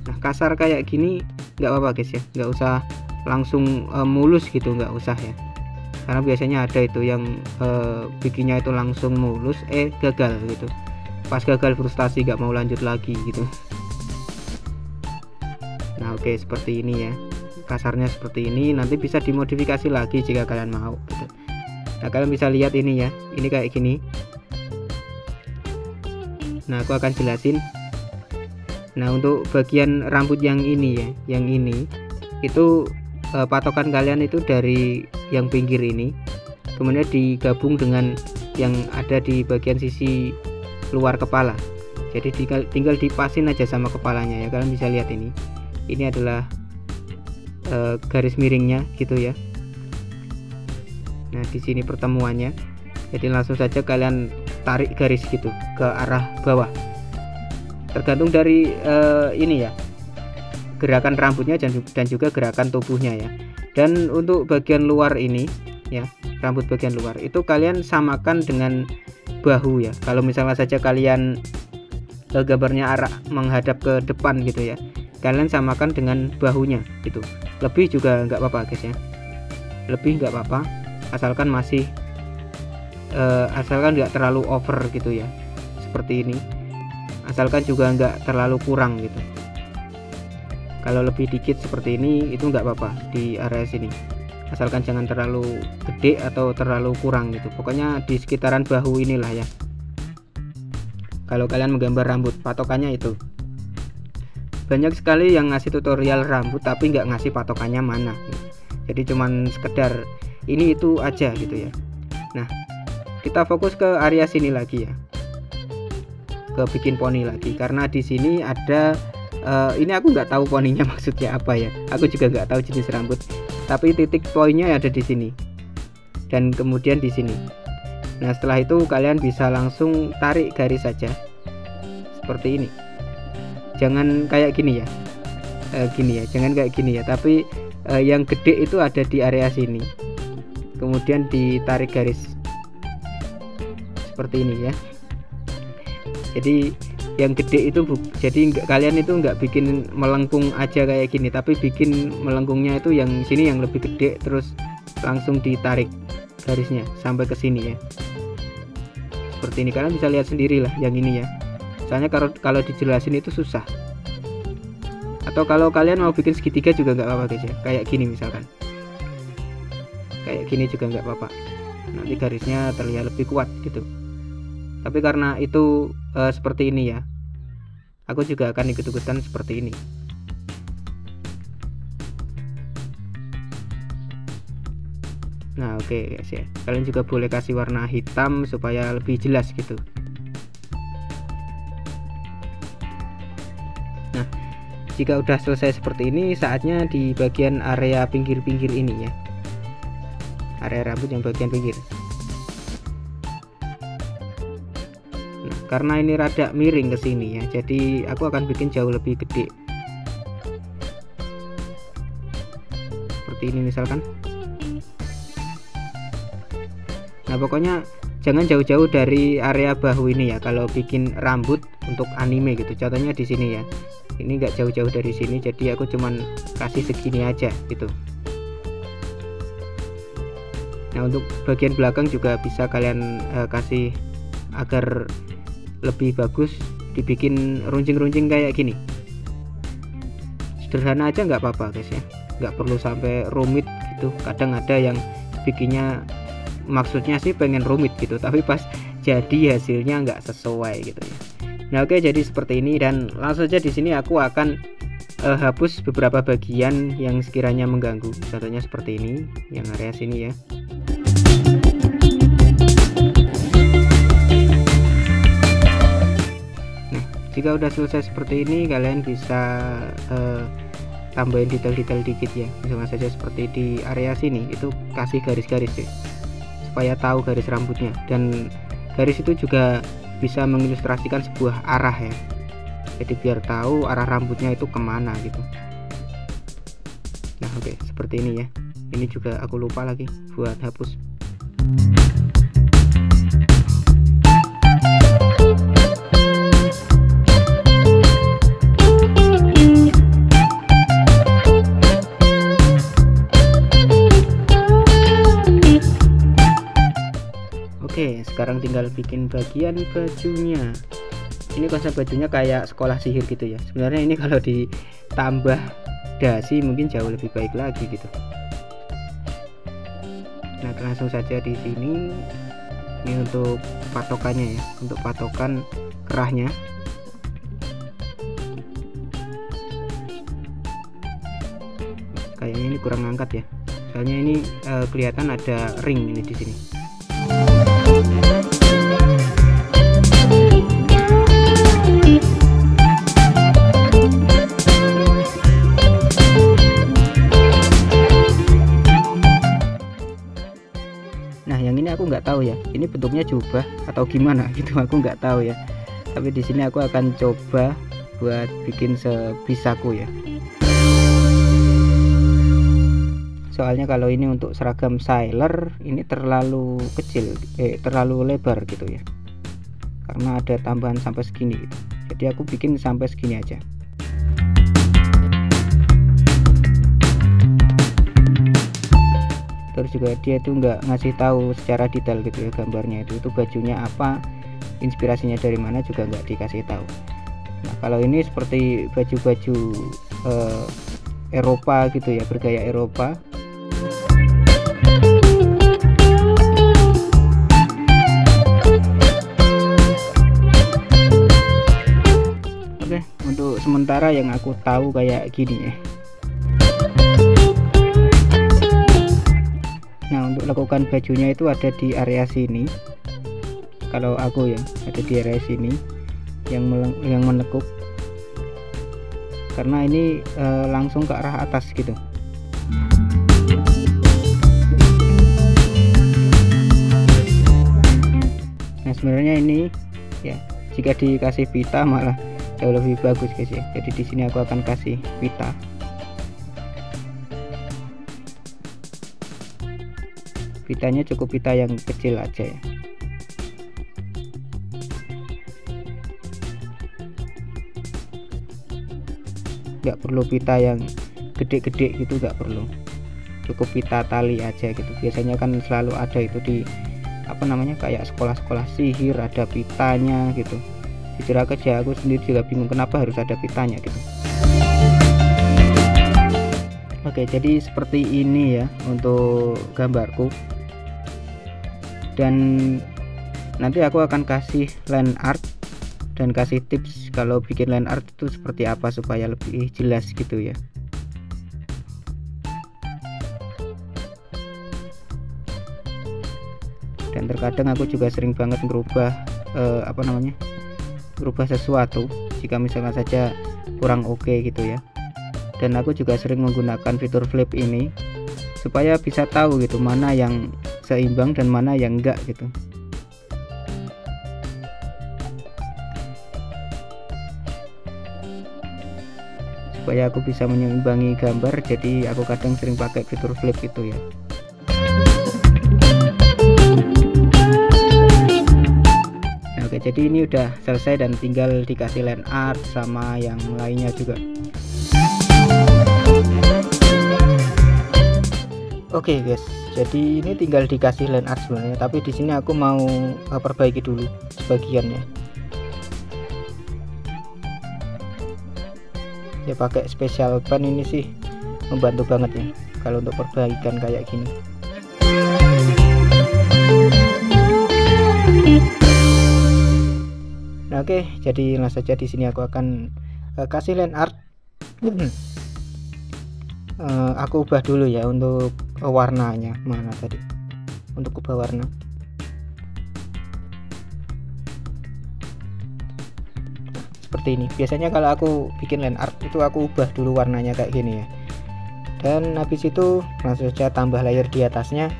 Nah kasar kayak gini nggak apa-apa guys ya, nggak usah langsung mulus gitu, nggak usah ya, karena biasanya ada itu yang bikinnya itu langsung mulus gagal gitu, pas gagal frustasi nggak mau lanjut lagi gitu. Nah oke, seperti ini ya, kasarnya seperti ini, nanti bisa dimodifikasi lagi jika kalian mau gitu. Nah kalian bisa lihat ini ya, ini kayak gini. Nah aku akan jelasin. Nah untuk bagian rambut yang ini ya, yang ini itu patokan kalian itu dari yang pinggir ini, kemudian digabung dengan yang ada di bagian sisi luar kepala. Jadi tinggal dipasin aja sama kepalanya ya. Kalian bisa lihat ini adalah garis miringnya gitu ya. Nah di sini pertemuannya, jadi langsung saja kalian tarik garis gitu ke arah bawah, tergantung dari ini ya, gerakan rambutnya dan juga gerakan tubuhnya ya. Dan untuk bagian luar ini ya, rambut bagian luar itu kalian samakan dengan bahu ya. Kalau misalnya saja kalian gambarnya arah menghadap ke depan gitu ya, kalian samakan dengan bahunya gitu. Lebih juga nggak apa-apa guys ya, lebih nggak apa-apa, asalkan masih asalkan nggak terlalu over gitu ya, seperti ini. Asalkan juga nggak terlalu kurang gitu. Kalau lebih dikit seperti ini itu nggak apa-apa di area sini, asalkan jangan terlalu gede atau terlalu kurang gitu. Pokoknya di sekitaran bahu inilah ya, kalau kalian menggambar rambut patokannya itu. Banyak sekali yang ngasih tutorial rambut tapi nggak ngasih patokannya mana, jadi cuman sekedar ini itu aja gitu ya. Nah kita fokus ke area sini lagi ya, ke bikin poni lagi, karena di sini ada ini aku nggak tahu poninya maksudnya apa ya, aku juga nggak tahu jenis rambut, tapi titik poinnya ada di sini dan kemudian di sini. Nah setelah itu kalian bisa langsung tarik garis saja seperti ini, jangan kayak gini ya, jangan kayak gini ya, tapi yang gede itu ada di area sini, kemudian ditarik garis seperti ini ya. Jadi yang gede itu jadi kalian itu nggak bikin melengkung aja kayak gini, tapi bikin melengkungnya itu yang sini yang lebih gede, terus langsung ditarik garisnya sampai ke sini ya, seperti ini. Kalian bisa lihat sendiri lah yang ini ya, soalnya kalau dijelasin itu susah. Atau kalau kalian mau bikin segitiga juga nggak apa-apa guys ya, kayak gini misalkan, kayak gini juga nggak apa-apa, nanti garisnya terlihat lebih kuat gitu. Tapi karena itu seperti ini ya, aku juga akan ikut-ikutan seperti ini. Nah oke guys ya, kalian juga boleh kasih warna hitam supaya lebih jelas gitu. Nah jika udah selesai seperti ini, saatnya di bagian area pinggir-pinggir ini ya, area rambut yang bagian pinggir. Karena ini rada miring ke sini ya, jadi aku akan bikin jauh lebih gede seperti ini misalkan. Nah pokoknya jangan jauh-jauh dari area bahu ini ya kalau bikin rambut untuk anime gitu. Contohnya di sini ya, ini enggak jauh-jauh dari sini, jadi aku cuman kasih segini aja gitu. Nah untuk bagian belakang juga bisa kalian kasih agar lebih bagus, dibikin runcing-runcing kayak gini. Sederhana aja nggak apa-apa guys ya, nggak perlu sampai rumit gitu. Kadang ada yang bikinnya maksudnya sih pengen rumit gitu, tapi pas jadi hasilnya nggak sesuai gitu ya. Nah oke, jadi seperti ini, dan langsung saja di sini aku akan hapus beberapa bagian yang sekiranya mengganggu. Contohnya seperti ini, yang area sini ya. Jika udah selesai seperti ini, kalian bisa tambahin detail-detail dikit ya, misalnya saja seperti di area sini itu kasih garis-garis ya, supaya tahu garis rambutnya, dan garis itu juga bisa mengilustrasikan sebuah arah ya, jadi biar tahu arah rambutnya itu kemana gitu. Nah oke, seperti ini ya. Ini juga aku lupa lagi buat hapus. Oke, sekarang tinggal bikin bagian bajunya. Ini konsep bajunya kayak sekolah sihir gitu ya. Sebenarnya ini kalau ditambah dasi mungkin jauh lebih baik lagi gitu. Nah, langsung saja di sini. Ini untuk patokannya ya, untuk patokan kerahnya. Kayaknya ini kurang angkat ya. Soalnya ini kelihatan ada ring ini di sini. Nah, yang ini aku nggak tahu ya, ini bentuknya jubah atau gimana gitu, aku nggak tahu ya. Tapi di sini aku akan coba buat bikin sebisaku ya. Soalnya kalau ini untuk seragam sailor ini terlalu kecil, terlalu lebar gitu ya. Karena ada tambahan sampai segini gitu. Jadi aku bikin sampai segini aja. Terus juga dia itu nggak ngasih tahu secara detail gitu ya gambarnya itu bajunya apa, inspirasinya dari mana juga nggak dikasih tahu. Nah kalau ini seperti baju-baju Eropa gitu ya, bergaya Eropa. Oke, untuk sementara yang aku tahu kayak gini ya. Nah untuk lakukan bajunya itu ada di area sini. Kalau aku ya ada di area sini yang menekuk, karena ini langsung ke arah atas gitu. Nah sebenarnya ini ya jika dikasih pita malah jauh lebih bagus guys ya. Jadi di sini aku akan kasih pita. Pitanya cukup pita yang kecil aja ya. Nggak perlu pita yang gede-gede gitu, nggak perlu. Cukup pita tali aja gitu. Biasanya kan selalu ada itu di apa namanya kayak sekolah-sekolah sihir ada pitanya gitu. Jujur aja aku sendiri juga bingung kenapa harus ada pitanya gitu. Oke, jadi seperti ini ya untuk gambarku. Dan nanti aku akan kasih line art dan kasih tips kalau bikin line art itu seperti apa supaya lebih jelas gitu ya. Dan terkadang aku juga sering banget merubah merubah sesuatu jika misalnya saja kurang oke gitu ya. Dan aku juga sering menggunakan fitur flip ini supaya bisa tahu gitu mana yang seimbang dan mana yang enggak gitu. Supaya aku bisa menyeimbangi gambar, jadi aku kadang sering pakai fitur flip itu ya. Nah, oke, jadi ini udah selesai dan tinggal dikasih line art sama yang lainnya juga. Oke guys, jadi ini tinggal dikasih line art sebenarnya, tapi di sini aku mau perbaiki dulu sebagiannya. Ya pakai special pen ini sih membantu banget ya kalau untuk perbaikan kayak gini. Nah oke, jadi langsung saja di sini aku akan kasih line art. Aku ubah dulu ya untuk warnanya, mana tadi untuk ubah warna. Nah, seperti ini. Biasanya kalau aku bikin line art itu aku ubah dulu warnanya kayak gini ya, dan habis itu langsung saja tambah layer di atasnya.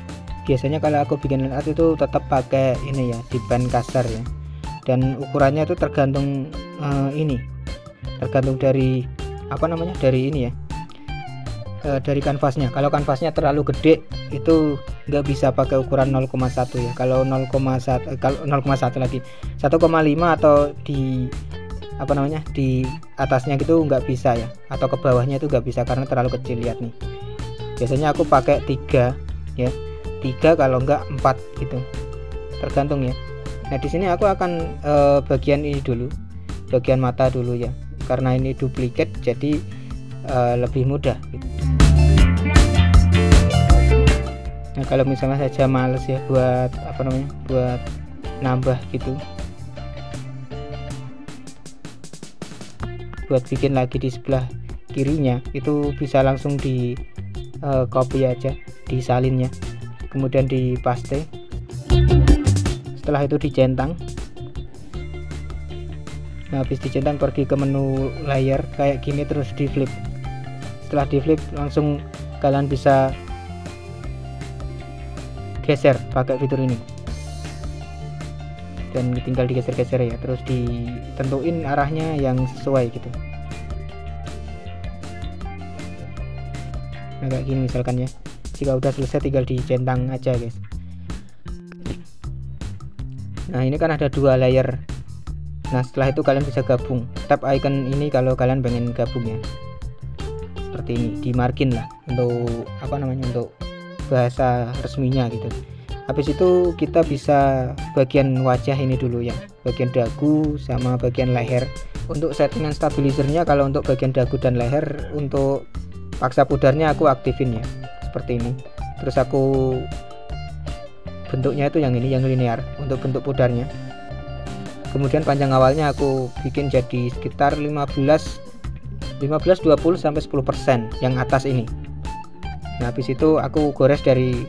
Biasanya kalau aku bikin line art itu tetap pakai ini ya, di pen kasar ya, dan ukurannya itu tergantung tergantung dari apa namanya, dari ini ya, dari kanvasnya. Kalau kanvasnya terlalu gede itu nggak bisa pakai ukuran 0,1 ya. Kalau 0,1 kalau 0,1 lagi 1,5 atau di apa namanya, di atasnya gitu nggak bisa ya, atau ke bawahnya itu nggak bisa karena terlalu kecil. Lihat nih, biasanya aku pakai 3 ya, 3 kalau nggak 4 gitu, tergantung ya. Nah di sini aku akan bagian ini dulu, bagian mata dulu ya, karena ini duplikat jadi lebih mudah gitu. Nah kalau misalnya saja males ya buat apa namanya, buat nambah gitu, buat bikin lagi di sebelah kirinya, itu bisa langsung di copy aja, disalinnya, kemudian di paste. Setelah itu dicentang. Nah habis dicentang pergi ke menu layer kayak gini, terus di flip. Setelah di flip langsung kalian bisa geser pakai fitur ini, dan tinggal digeser-geser ya, terus ditentuin arahnya yang sesuai gitu. Nah kayak gini misalkan ya. Jika udah selesai tinggal dicentang aja guys. Nah ini kan ada 2 layer. Nah setelah itu kalian bisa gabung, tap icon ini kalau kalian pengen gabung ya, seperti ini, di margin lah untuk apa namanya, untuk bahasa resminya gitu. Habis itu kita bisa bagian wajah ini dulu ya, bagian dagu sama bagian leher. Untuk settingan stabilizernya, kalau untuk bagian dagu dan leher, untuk paksa pudarnya aku aktifin ya, seperti ini. Terus aku bentuknya itu yang ini, yang linear untuk bentuk pudarnya. Kemudian panjang awalnya aku bikin jadi sekitar 15, 20 sampai 10% yang atas ini. Nah habis itu aku gores dari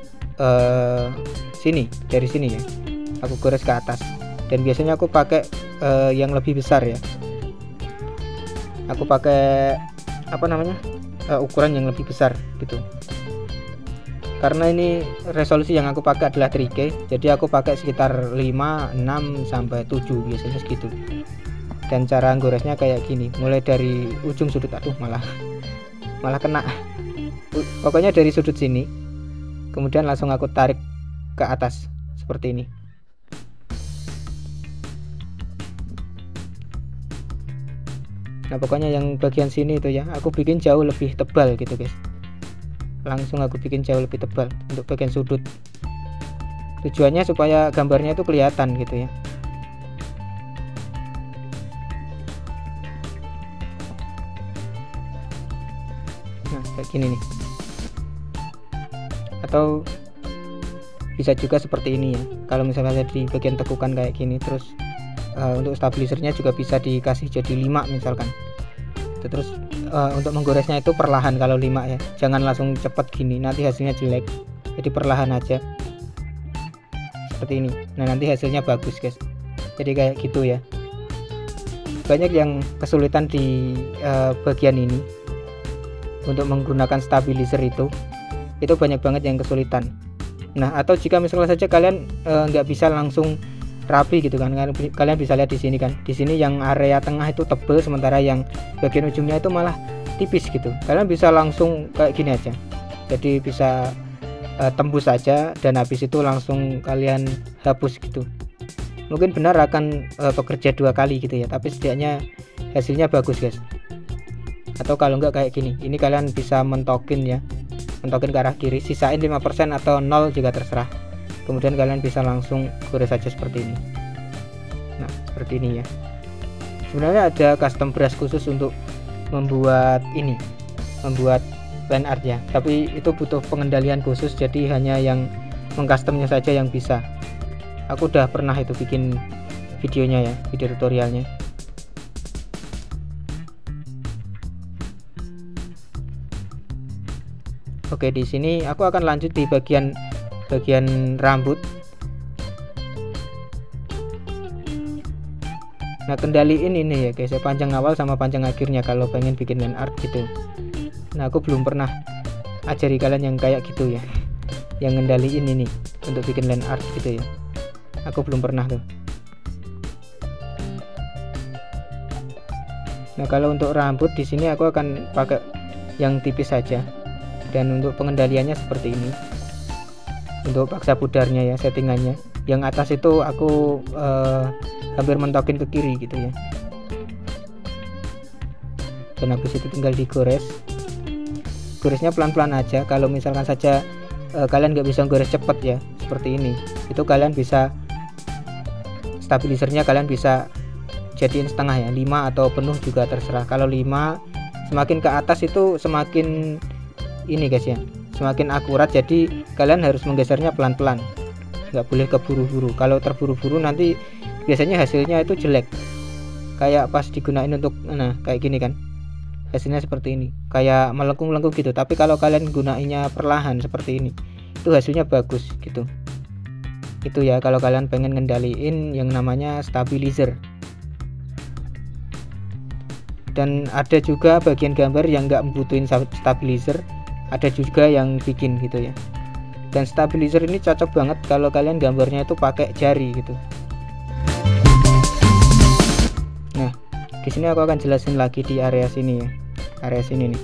dari sini ya, aku gores ke atas, dan biasanya aku pakai yang lebih besar ya. Aku pakai apa namanya, ukuran yang lebih besar gitu, karena ini resolusi yang aku pakai adalah 3K, jadi aku pakai sekitar 5, 6 sampai 7 biasanya segitu. Dan cara goresnya kayak gini, mulai dari ujung sudut, aduh malah kena. Pokoknya dari sudut sini, kemudian langsung aku tarik ke atas seperti ini. Nah pokoknya yang bagian sini itu ya, aku bikin jauh lebih tebal gitu guys. Langsung aku bikin jauh lebih tebal untuk bagian sudut. Tujuannya supaya gambarnya itu kelihatan gitu ya. Nah kayak gini nih. Atau bisa juga seperti ini ya, kalau misalnya di bagian tekukan kayak gini. Terus untuk stabilizernya juga bisa dikasih jadi 5 misalkan. Terus untuk menggoresnya itu perlahan kalau 5 ya, jangan langsung cepet gini, nanti hasilnya jelek. Jadi perlahan aja seperti ini. Nah nanti hasilnya bagus guys. Jadi kayak gitu ya. Banyak yang kesulitan di bagian ini untuk menggunakan stabilizer itu banyak banget yang kesulitan. Nah atau jika misalnya saja kalian nggak bisa langsung rapi gitu kan, kalian bisa lihat di sini kan, di sini yang area tengah itu tebel, sementara yang bagian ujungnya itu malah tipis gitu. Kalian bisa langsung kayak gini aja, jadi bisa tembus aja, dan habis itu langsung kalian hapus gitu. Mungkin benar akan bekerja 2 kali gitu ya, tapi setidaknya hasilnya bagus guys. Atau kalau enggak kayak gini, ini kalian bisa mentokin ya, mentokin ke arah kiri, sisain 5% atau 0 juga terserah. Kemudian kalian bisa langsung gores saja seperti ini. Nah seperti ini ya. Sebenarnya ada custom brush khusus untuk membuat ini, membuat line art ya, tapi itu butuh pengendalian khusus, jadi hanya yang mengcustomnya saja yang bisa. Aku udah pernah itu bikin videonya ya, video tutorialnya. Oke, di sini aku akan lanjut di bagian rambut. Nah, kendaliin ini ya guys ya, panjang awal sama panjang akhirnya kalau pengen bikin line art gitu. Nah, aku belum pernah ajari kalian yang kayak gitu ya, yang ngendaliin ini untuk bikin line art gitu ya. Aku belum pernah tuh. Nah, kalau untuk rambut di sini aku akan pakai yang tipis saja, dan untuk pengendaliannya seperti ini. Untuk paksa pudarnya ya, settingannya yang atas itu aku hampir mentokin ke kiri gitu ya, dan habis itu tinggal goresnya pelan-pelan aja. Kalau misalkan saja kalian nggak bisa gores cepet ya seperti ini, itu kalian bisa stabilizernya kalian bisa jadiin setengah ya, 5 atau penuh juga terserah. Kalau 5 semakin ke atas itu semakin ini guys ya, semakin akurat, jadi kalian harus menggesernya pelan-pelan, nggak boleh keburu-buru. Kalau terburu-buru nanti biasanya hasilnya itu jelek, kayak pas digunain untuk kayak gini kan, hasilnya seperti ini, kayak melengkung-melengkung gitu. Tapi kalau kalian gunainnya perlahan seperti ini, itu hasilnya bagus gitu. Itu ya kalau kalian pengen ngendaliin yang namanya stabilizer. Dan ada juga bagian gambar yang nggak membutuhin stabilizer, ada juga yang bikin gitu ya. Dan stabilizer ini cocok banget kalau kalian gambarnya itu pakai jari gitu. Nah, di sini aku akan jelasin lagi di area sini ya, area sini nih.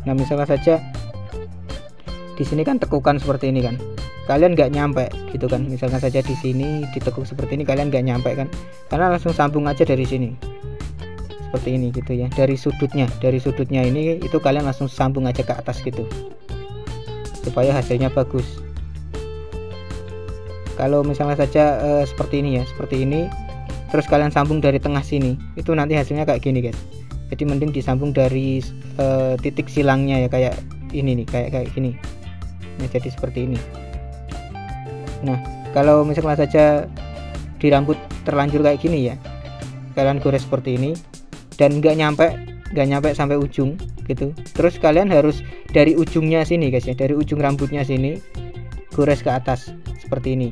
Nah, misalnya saja di sini kan tekukan seperti ini kan, kalian nggak nyampe gitu kan. Misalkan saja di sini ditekuk seperti ini, kalian nggak nyampe kan, karena langsung sambung aja dari sini seperti ini gitu ya. Dari sudutnya ini itu kalian langsung sambung aja ke atas gitu, supaya hasilnya bagus. Kalau misalnya saja seperti ini ya, seperti ini, terus kalian sambung dari tengah sini, itu nanti hasilnya kayak gini guys. Jadi mending disambung dari titik silangnya ya, kayak ini nih, kayak gini. Nah, jadi seperti ini. Nah, kalau misalnya saja di rambut terlanjur kayak gini ya, kalian gores seperti ini dan nggak nyampe sampai ujung gitu. Terus kalian harus dari ujungnya sini guys ya, dari ujung rambutnya sini gores ke atas seperti ini,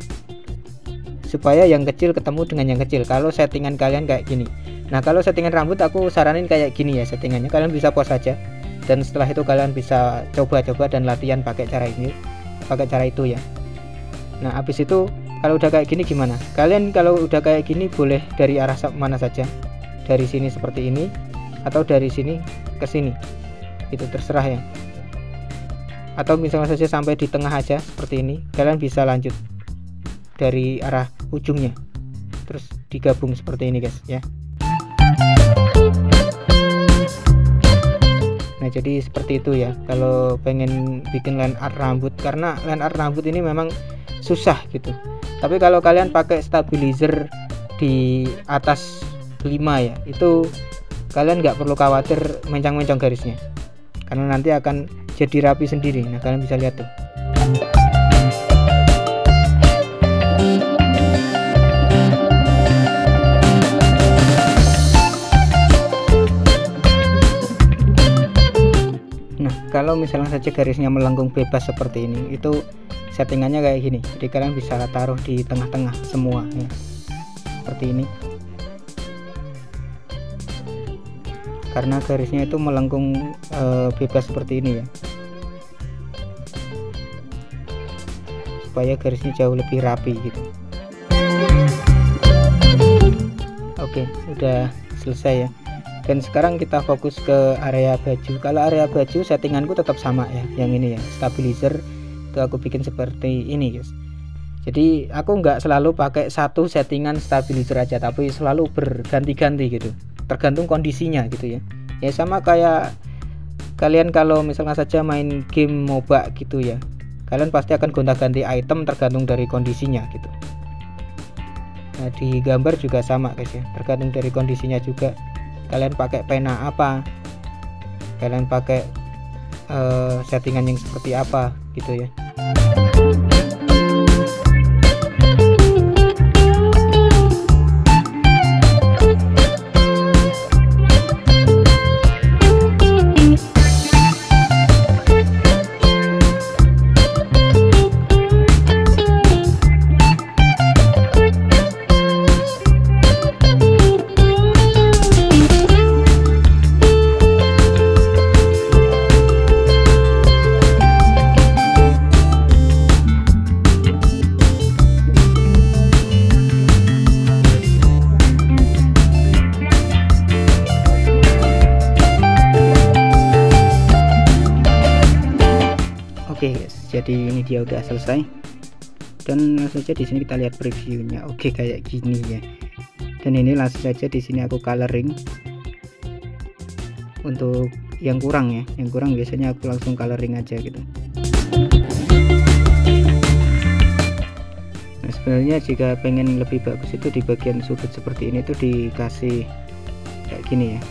supaya yang kecil ketemu dengan yang kecil. Kalau settingan kalian kayak gini. Nah, kalau settingan rambut aku saranin kayak gini ya settingannya. Kalian bisa pause saja, dan setelah itu kalian bisa coba-coba dan latihan pakai cara ini, pakai cara itu ya. Nah, habis itu kalau udah kayak gini gimana? Kalian kalau udah kayak gini boleh dari arah mana saja, dari sini seperti ini atau dari sini ke sini, itu terserah ya. Atau misalnya saja sampai di tengah aja seperti ini, kalian bisa lanjut dari arah ujungnya terus digabung seperti ini guys ya. Nah, jadi seperti itu ya kalau pengen bikin line art rambut, karena line art rambut ini memang susah gitu. Tapi kalau kalian pakai stabilizer di atas 5 ya, itu kalian nggak perlu khawatir mencang-mencang garisnya, karena nanti akan jadi rapi sendiri. Nah, kalian bisa lihat tuh. Nah, kalau misalnya saja garisnya melengkung bebas seperti ini, itu settingannya kayak gini. Jadi kalian bisa taruh di tengah-tengah semua ya, seperti ini. Karena garisnya itu melengkung bebas seperti ini ya, supaya garisnya jauh lebih rapi gitu. Oke, udah selesai ya. Dan sekarang kita fokus ke area baju. Kalau area baju settinganku tetap sama ya, yang ini ya, stabilizer itu aku bikin seperti ini guys. Jadi aku nggak selalu pakai satu settingan stabilizer aja, tapi selalu berganti-ganti gitu, tergantung kondisinya gitu ya. Ya sama kayak kalian kalau misalnya saja main game MOBA gitu ya, kalian pasti akan gonta-ganti item tergantung dari kondisinya gitu. Nah, di gambar juga sama guys ya, tergantung dari kondisinya juga. Kalian pakai pena apa, kalian pakai settingan yang seperti apa gitu ya. Oke guys, jadi ini dia udah selesai, dan langsung saja di sini kita lihat previewnya. Oke, kayak gini ya. Dan ini langsung saja di sini aku coloring. Untuk yang kurang ya, yang kurang biasanya aku langsung coloring aja gitu. Nah, sebenarnya jika pengen lebih bagus itu di bagian sudut seperti ini tuh dikasih kayak gini ya,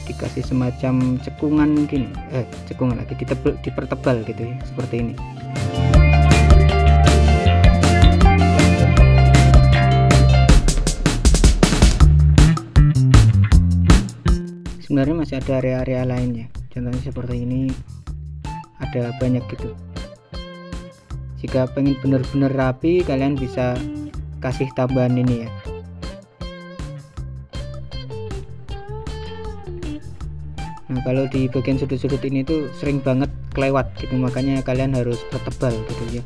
dikasih semacam cekungan gini, cekungan lagi, dipertebal gitu ya, seperti ini. Sebenarnya masih ada area-area lainnya, contohnya seperti ini, ada banyak gitu. Jika pengen bener-bener rapi, kalian bisa kasih tambahan ini ya. Nah, kalau di bagian sudut-sudut ini tuh sering banget kelewat gitu, makanya kalian harus pertebal gitu ya,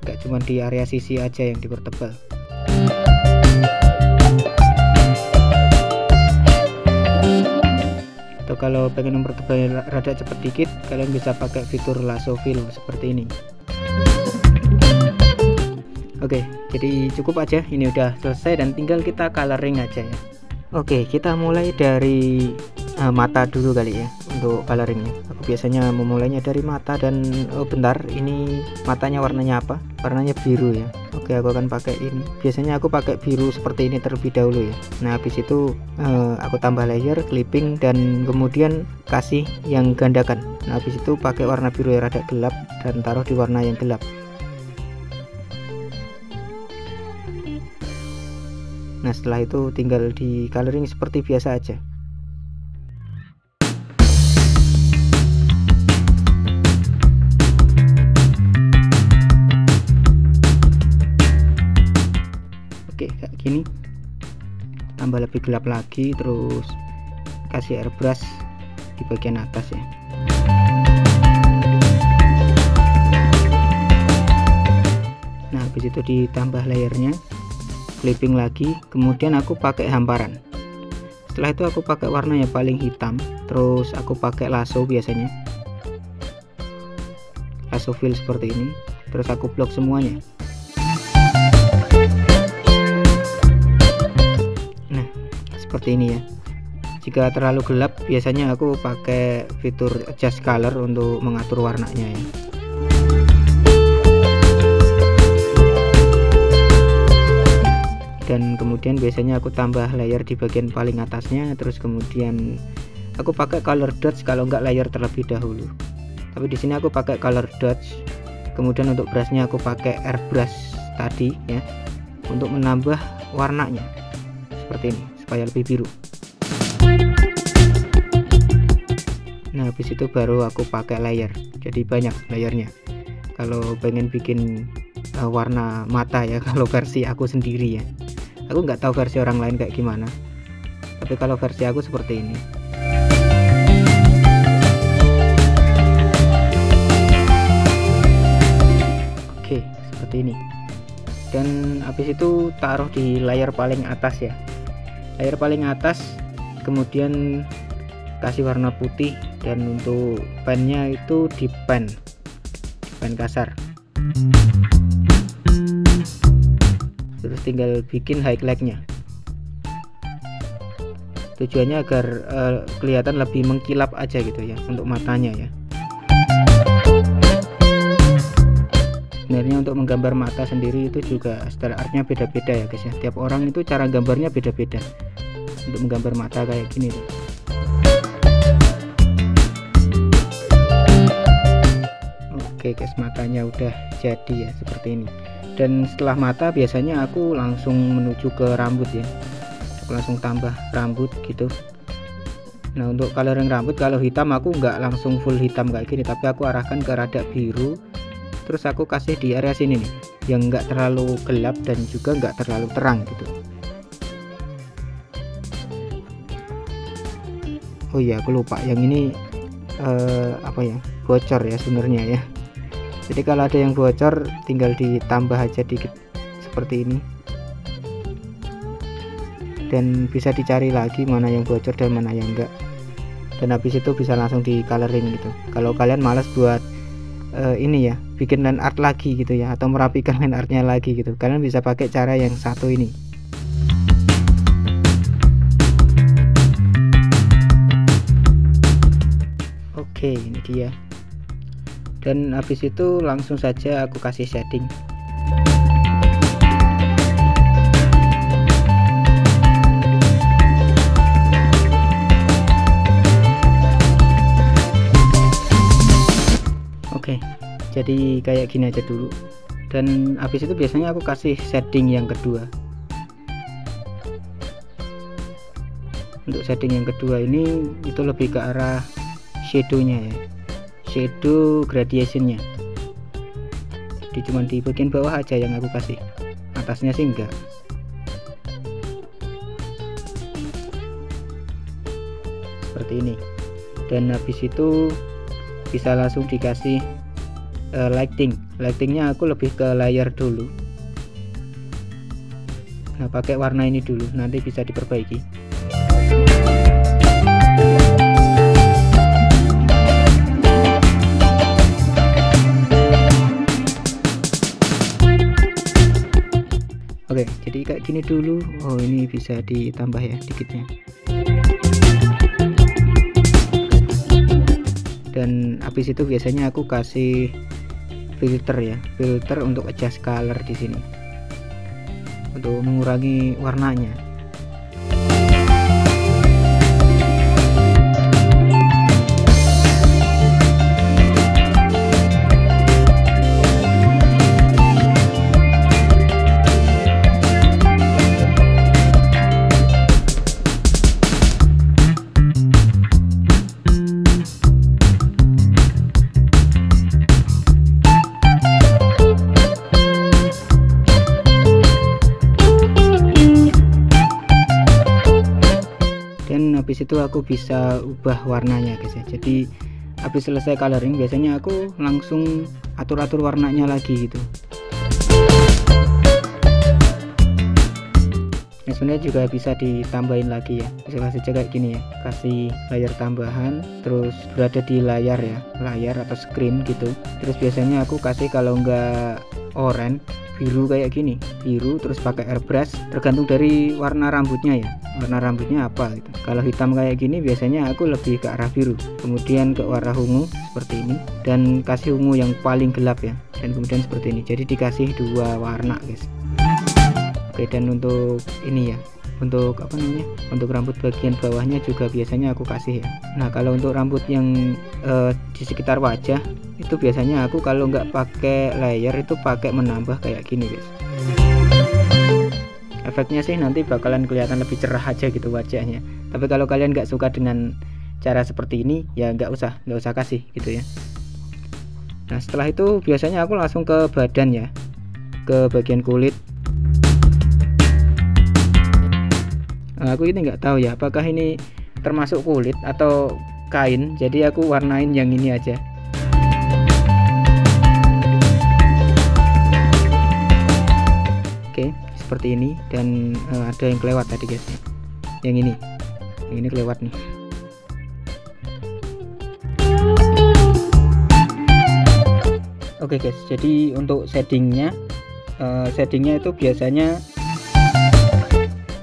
nggak cuma di area sisi aja yang dipertebal. Atau kalau pengen mempertebal rada cepet dikit, kalian bisa pakai fitur lasso fill seperti ini. Oke, jadi cukup aja, ini udah selesai dan tinggal kita coloring aja ya. Oke, kita mulai dari mata dulu kali ya untuk coloringnya. Aku biasanya memulainya dari mata, dan bentar, ini matanya warnanya apa? Warnanya biru ya. Oke, aku akan pakai ini. Biasanya aku pakai biru seperti ini terlebih dahulu ya. Nah, habis itu aku tambah layer, clipping, dan kemudian kasih yang gandakan. Nah, habis itu pakai warna biru yang rada gelap dan taruh di warna yang gelap. Nah, setelah itu tinggal di coloring seperti biasa aja. Oke, kayak gini. Tambah lebih gelap lagi, terus kasih airbrush di bagian atas ya. Nah, habis itu ditambah layernya, clipping lagi, kemudian aku pakai hamparan. Setelah itu aku pakai warna yang paling hitam, terus aku pakai lasso biasanya, lasso fill seperti ini, terus aku blok semuanya. Nah, seperti ini ya. Jika terlalu gelap, biasanya aku pakai fitur adjust color untuk mengatur warnanya ya. Dan kemudian biasanya aku tambah layer di bagian paling atasnya, terus kemudian aku pakai color dots kalau enggak layer terlebih dahulu. Tapi di sini aku pakai color dots. Kemudian untuk brushnya aku pakai airbrush tadi ya, untuk menambah warnanya seperti ini supaya lebih biru. Nah, habis itu baru aku pakai layer, jadi banyak layernya kalau pengen bikin warna mata ya, kalau versi aku sendiri ya. Aku nggak tahu versi orang lain kayak gimana, tapi kalau versi aku seperti ini. Oke, seperti ini. Dan habis itu taruh di layer paling atas ya, layer paling atas, kemudian kasih warna putih, dan untuk pennya itu di pen kasar. Terus tinggal bikin highlightnya, tujuannya agar kelihatan lebih mengkilap aja gitu ya untuk matanya ya. Sebenarnya untuk menggambar mata sendiri itu juga style artnya beda-beda ya guys ya. Tiap orang itu cara gambarnya beda-beda untuk menggambar mata kayak gini tuh. Oke guys, matanya udah jadi ya seperti ini. Dan setelah mata biasanya aku langsung menuju ke rambut ya, aku langsung tambah rambut gitu. Nah, untuk coloring rambut kalau hitam aku nggak langsung full hitam kayak gini, tapi aku arahkan ke rada biru, terus aku kasih di area sini nih yang nggak terlalu gelap dan juga nggak terlalu terang gitu. Oh iya, aku lupa yang ini apa ya, bocor ya sebenarnya ya. Jadi kalau ada yang bocor tinggal ditambah aja dikit seperti ini, dan bisa dicari lagi mana yang bocor dan mana yang enggak. dan habis itu bisa langsung di coloring gitu. Kalau kalian malas buat ini ya, bikin line art lagi gitu ya, atau merapikan line artnya lagi gitu, kalian bisa pakai cara yang satu ini. Oke, ini dia. Dan habis itu langsung saja aku kasih shading. Oke, jadi kayak gini aja dulu. Dan habis itu biasanya aku kasih shading yang kedua. Untuk shading yang kedua ini itu lebih ke arah shadownya ya, shadow gradationnya. Jadi cuma di bagian bawah aja yang aku kasih, atasnya sih enggak. Seperti ini. Dan habis itu bisa langsung dikasih lightingnya aku lebih ke layer dulu. Nah, pakai warna ini dulu, nanti bisa diperbaiki. Oke, jadi kayak gini dulu. Oh, ini bisa ditambah ya dikitnya. Dan habis itu biasanya aku kasih filter ya, filter untuk adjust color di sini, untuk mengurangi warnanya. Habis itu aku bisa ubah warnanya guys ya. Jadi habis selesai coloring biasanya aku langsung atur-atur warnanya lagi gitu. Nah, sebenarnya juga bisa ditambahin lagi ya, bisa kasih kayak gini ya, kasih layer tambahan, terus berada di layar ya, layar atau screen gitu. Terus biasanya aku kasih kalau enggak oranye, biru kayak gini, biru, terus pakai airbrush, tergantung dari warna rambutnya ya, warna rambutnya apa gitu. Kalau hitam kayak gini biasanya aku lebih ke arah biru, kemudian ke warna ungu seperti ini, dan kasih ungu yang paling gelap ya, dan kemudian seperti ini. Jadi dikasih dua warna guys. Oke, dan untuk ini ya, untuk apa namanya, untuk rambut bagian bawahnya juga biasanya aku kasih ya. Nah, kalau untuk rambut yang di sekitar wajah itu biasanya aku kalau nggak pakai layer itu pakai menambah kayak gini guys. Efeknya sih nanti bakalan kelihatan lebih cerah aja gitu wajahnya. Tapi kalau kalian nggak suka dengan cara seperti ini ya nggak usah kasih gitu ya. Nah, setelah itu biasanya aku langsung ke badan ya, ke bagian kulit. Nah, aku ini nggak tahu ya apakah ini termasuk kulit atau kain, jadi aku warnain yang ini aja. Oke, seperti ini. Dan ada yang kelewat tadi guys, yang ini kelewat nih. Oke guys, jadi untuk shadingnya itu biasanya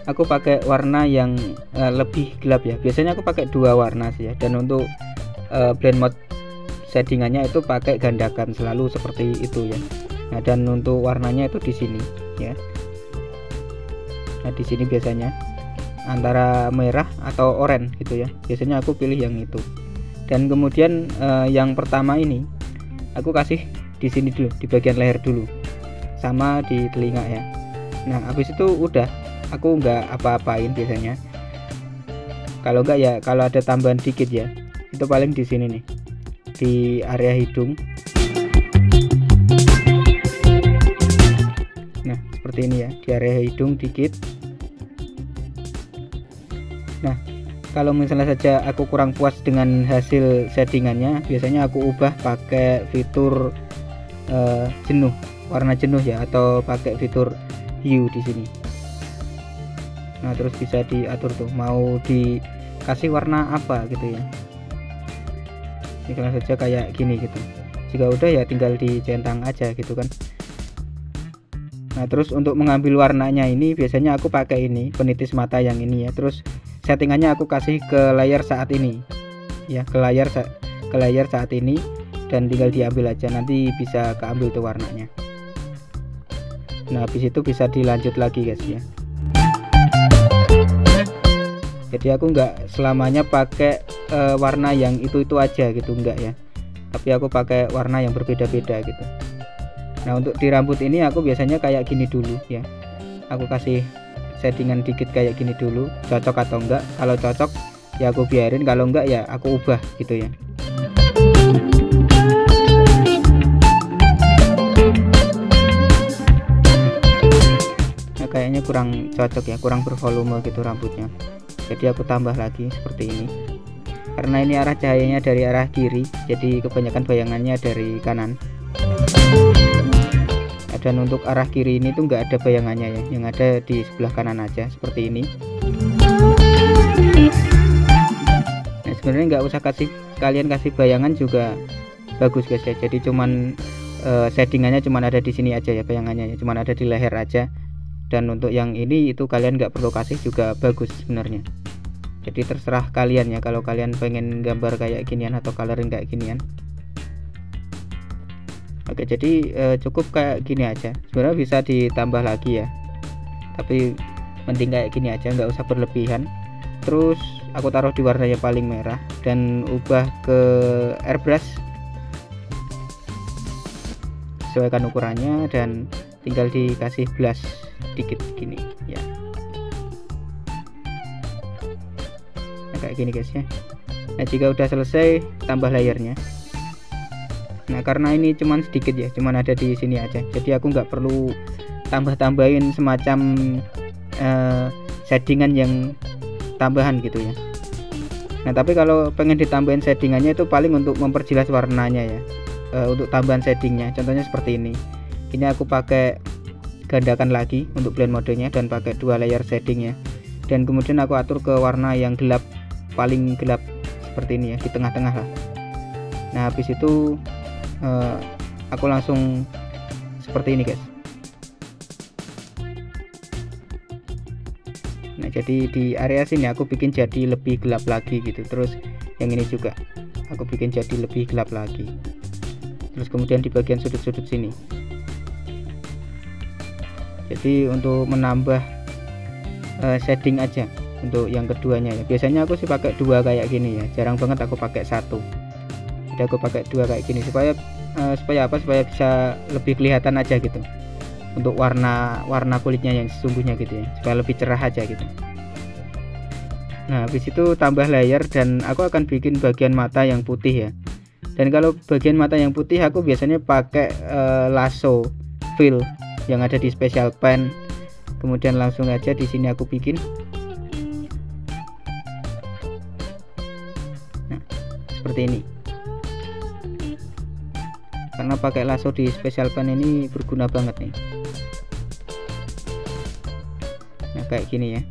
aku pakai warna yang lebih gelap ya. Biasanya aku pakai dua warna sih ya. Dan untuk blend mode shadingannya itu pakai gandakan selalu seperti itu ya. Nah, dan untuk warnanya itu di sini ya. Nah, di sini biasanya antara merah atau oranye gitu ya. Biasanya aku pilih yang itu. Dan kemudian yang pertama ini aku kasih di sini dulu, di bagian leher dulu, sama di telinga ya. Nah, habis itu udah, aku nggak apa-apain biasanya. Kalau enggak ya, kalau ada tambahan dikit ya, itu paling di sini nih, di area hidung. Nah, seperti ini ya, di area hidung dikit. Nah, kalau misalnya saja aku kurang puas dengan hasil shadingannya, biasanya aku ubah pakai fitur jenuh, warna jenuh ya, atau pakai fitur hue di sini. Nah, terus bisa diatur tuh mau dikasih warna apa gitu ya. misalnya saja kayak gini gitu. Jika udah ya tinggal dicentang aja gitu kan. Nah terus untuk mengambil warnanya ini biasanya aku pakai ini penitis mata yang ini ya. Terus settingannya aku kasih ke layar saat ini ya, ke layar saat ini, dan tinggal diambil aja, nanti bisa keambil tuh warnanya. Nah habis itu bisa dilanjut lagi guys ya. Jadi aku nggak selamanya pakai warna yang itu aja gitu, enggak ya, tapi aku pakai warna yang berbeda-beda gitu. Nah untuk di rambut ini aku biasanya kayak gini dulu ya, aku kasih settingan dikit kayak gini dulu, cocok atau enggak. Kalau cocok ya aku biarin, kalau enggak ya aku ubah gitu ya. Nah kayaknya kurang cocok ya, kurang bervolume gitu rambutnya, jadi aku tambah lagi seperti ini. Karena ini arah cahayanya dari arah kiri, jadi kebanyakan bayangannya dari kanan. Dan untuk arah kiri ini tuh nggak ada bayangannya ya, yang ada di sebelah kanan aja seperti ini. Nah sebenarnya nggak usah kalian kasih bayangan juga bagus guys ya, jadi cuman settingannya cuman ada di sini aja ya, bayangannya ya cuman ada di leher aja. Dan untuk yang ini itu kalian nggak perlu kasih juga bagus sebenarnya, jadi terserah kalian ya, kalau kalian pengen gambar kayak ginian atau coloring kayak ginian. Oke, jadi cukup kayak gini aja. Sebenarnya bisa ditambah lagi ya, tapi mending kayak gini aja, nggak usah berlebihan. Terus aku taruh di warna yang paling merah dan ubah ke airbrush, sesuaikan ukurannya dan tinggal dikasih blush dikit gini ya. Nah kayak gini guys ya. Nah jika udah selesai, tambah layernya. Nah karena ini cuman sedikit ya, cuman ada di sini aja, jadi aku nggak perlu tambah-tambahin semacam settingan yang tambahan gitu ya. Nah tapi kalau pengen ditambahin settingannya itu paling untuk memperjelas warnanya ya, untuk tambahan settingnya. Contohnya seperti ini aku pakai gandakan lagi untuk blend modenya dan pakai 2 layer setting ya, dan kemudian aku atur ke warna yang gelap, paling gelap seperti ini ya, di tengah-tengah lah. Nah habis itu aku langsung seperti ini guys. Nah jadi di area sini aku bikin jadi lebih gelap lagi gitu, terus yang ini juga aku bikin jadi lebih gelap lagi, terus kemudian di bagian sudut-sudut sini. Jadi untuk menambah shading aja untuk yang keduanya ya, biasanya aku sih pakai 2 kayak gini ya, jarang banget aku pakai 1. Jadi aku pakai 2 kayak gini supaya apa, supaya bisa lebih kelihatan aja gitu, untuk warna kulitnya yang sesungguhnya gitu ya, supaya lebih cerah aja gitu. Nah habis itu tambah layer, dan aku akan bikin bagian mata yang putih ya. Dan kalau bagian mata yang putih aku biasanya pakai lasso fill yang ada di special pen, kemudian langsung aja di sini aku bikin. Nah seperti ini. Karena pakai lasso di special pen ini berguna banget nih. Nah kayak gini ya.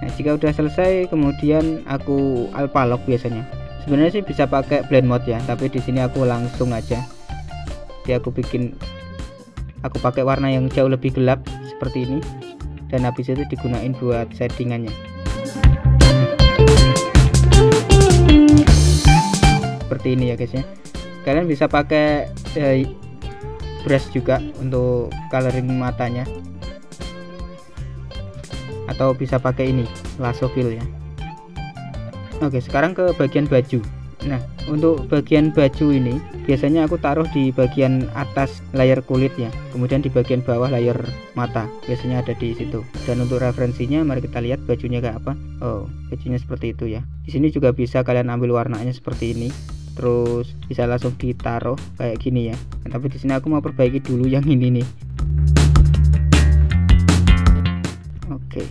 Nah jika udah selesai, kemudian aku alpha lock biasanya. Sebenarnya sih bisa pakai blend mode ya, tapi di sini aku langsung aja. Jadi aku pakai warna yang jauh lebih gelap seperti ini, dan habis itu digunain buat settingannya. Seperti ini ya guys ya. Kalian bisa pakai brush juga untuk coloring matanya, atau bisa pakai ini lasso fill ya. Oke, sekarang ke bagian baju. Nah untuk bagian baju ini biasanya aku taruh di bagian atas layar kulit ya, kemudian di bagian bawah layar mata biasanya ada di situ. Dan untuk referensinya mari kita lihat bajunya kayak apa. Oh bajunya seperti itu ya. Di sini juga bisa kalian ambil warnanya seperti ini, terus bisa langsung ditaruh kayak gini ya. Nah, tapi di sini aku mau perbaiki dulu yang ini nih. Oke,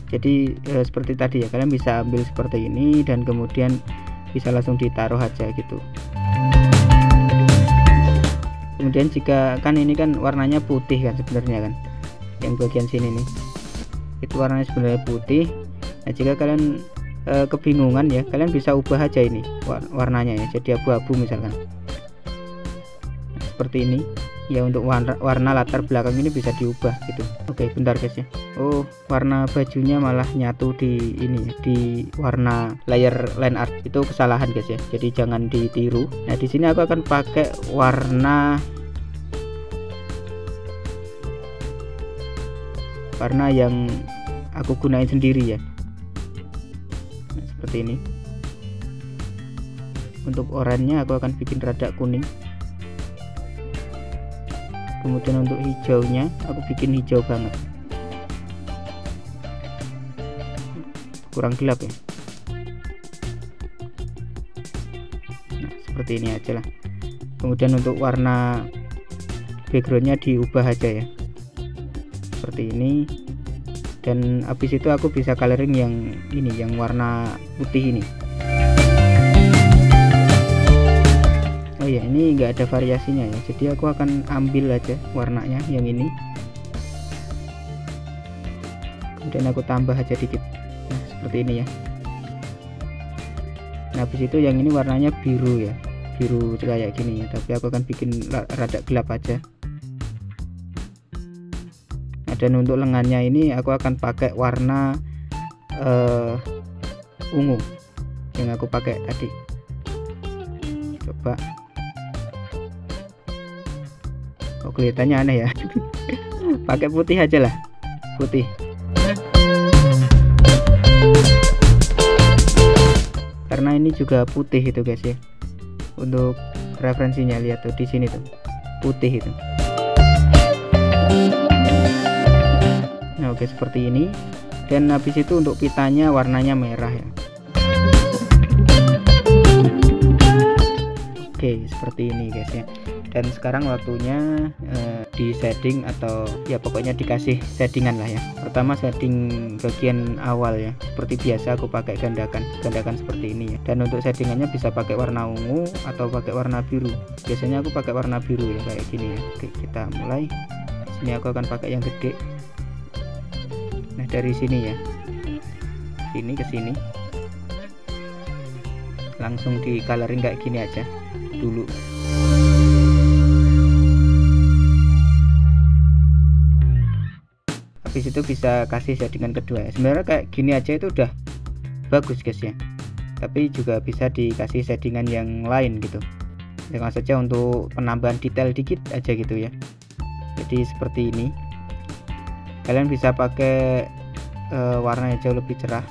jadi seperti tadi ya, kalian bisa ambil seperti ini dan kemudian bisa langsung ditaruh aja gitu. Kemudian jika kan ini kan warnanya putih kan sebenarnya kan, yang bagian sini nih itu warnanya sebenarnya putih. Nah jika kalian kebingungan ya, kalian bisa ubah aja ini warnanya ya, jadi abu-abu misalkan. Nah, seperti ini ya, untuk warna latar belakang ini bisa diubah gitu. Oke, bentar guys ya. Oh, warna bajunya malah nyatu di ini ya, di warna layer line art. Itu kesalahan guys ya, jadi jangan ditiru. Nah, di sini aku akan pakai warna yang aku gunain sendiri ya. Nah, seperti ini. Untuk oranye aku akan bikin rada kuning. Kemudian untuk hijaunya aku bikin hijau banget, kurang gelap ya. Nah, seperti ini aja lah. Kemudian untuk warna backgroundnya diubah aja ya, seperti ini. Dan habis itu aku bisa coloring yang ini, yang warna putih ini. Oh ya, ini enggak ada variasinya ya, jadi aku akan ambil aja warnanya yang ini, kemudian aku tambah aja dikit. Nah, seperti ini ya. Nah, habis itu yang ini warnanya biru ya, biru kayak gini ya, tapi aku akan bikin rada gelap aja. Nah, dan untuk lengannya ini aku akan pakai warna ungu yang aku pakai tadi. Coba. Oh, kelihatannya aneh ya. Pakai putih aja lah, putih. Karena ini juga putih itu guys ya. Untuk referensinya lihat tuh di sini tuh, putih itu. Nah, oke, seperti ini. Dan habis itu untuk pitanya warnanya merah ya. Oke, seperti ini guys ya. Dan sekarang waktunya di setting, atau ya pokoknya dikasih settingan lah ya. Pertama setting bagian awal ya, seperti biasa aku pakai gandakan seperti ini ya. Dan untuk settingannya bisa pakai warna ungu atau pakai warna biru. Biasanya aku pakai warna biru ya, kayak gini ya. Oke, kita mulai. Sini aku akan pakai yang gede. Nah, dari sini ya, sini ke sini, langsung di coloring kayak gini aja dulu. Habis itu bisa kasih settingan kedua ya. Sebenarnya kayak gini aja itu udah bagus guys ya, tapi juga bisa dikasih settingan yang lain gitu, dengan saja untuk penambahan detail dikit aja gitu ya. Jadi seperti ini, kalian bisa pakai warna yang jauh lebih cerah.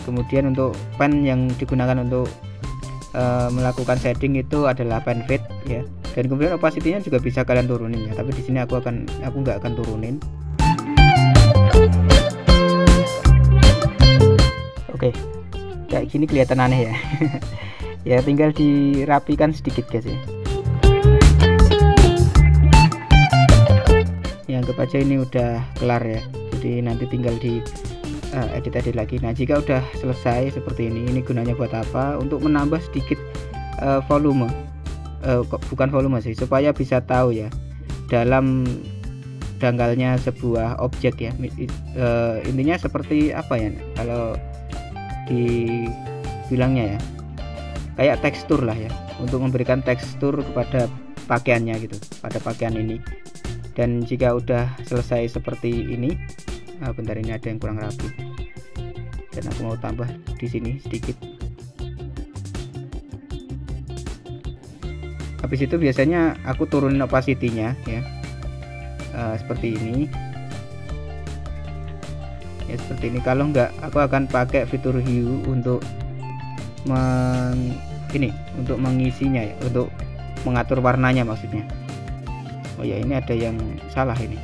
Kemudian untuk pen yang digunakan untuk melakukan shading itu adalah pen fade ya. Dan kemudian opacity-nya juga bisa kalian turunin ya, tapi di sini aku nggak akan turunin. Oke, kayak gini kelihatan aneh ya. Ya tinggal dirapikan sedikit guys ya. Ya, anggap aja ini udah kelar ya, jadi nanti tinggal di edit lagi. Nah, jika udah selesai seperti ini gunanya buat apa? Untuk menambah sedikit volume, bukan volume sih, supaya bisa tahu ya dalam dangkalnya sebuah objek ya. Intinya seperti apa ya, kalau dibilangnya ya, kayak tekstur lah ya, untuk memberikan tekstur kepada pakaiannya gitu, pada pakaian ini. Dan jika udah selesai seperti ini, bentar, ini ada yang kurang rapi dan aku mau tambah di sini sedikit. Habis itu biasanya aku turunin opacity-nya ya, seperti ini ya, seperti ini. Kalau enggak, aku akan pakai fitur hue untuk untuk mengisinya ya, untuk mengatur warnanya maksudnya. Oh ya, ini ada yang salah ini.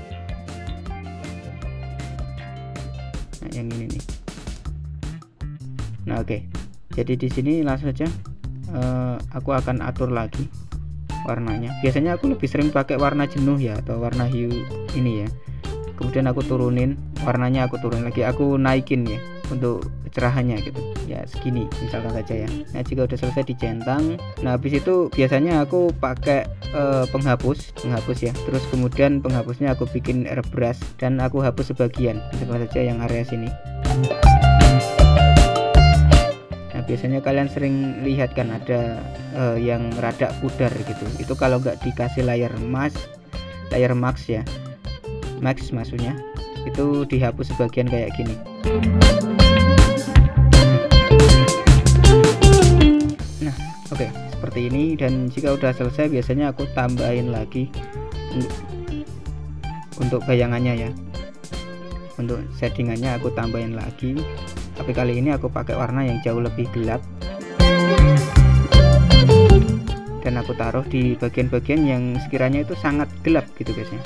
Nah, yang ini nih. Nah, oke. Jadi di sini langsung saja aku akan atur lagi warnanya. Biasanya aku lebih sering pakai warna jenuh ya, atau warna hue ini ya. Kemudian aku turunin warnanya, aku turunin lagi, aku naikin ya untuk kecerahannya gitu ya, segini misalkan saja ya. Nah, jika udah selesai dicentang, nah habis itu biasanya aku pakai penghapus ya. Terus kemudian penghapusnya aku bikin airbrush dan aku hapus sebagian, misalkan saja yang area sini. Nah biasanya kalian sering lihat kan ada yang rada pudar gitu, itu kalau nggak dikasih layar max ya, max maksudnya, itu dihapus sebagian kayak gini. Nah oke, seperti ini. Dan jika udah selesai biasanya aku tambahin lagi untuk bayangannya ya, untuk settingannya aku tambahin lagi, tapi kali ini aku pakai warna yang jauh lebih gelap dan aku taruh di bagian-bagian yang sekiranya itu sangat gelap gitu guys ya.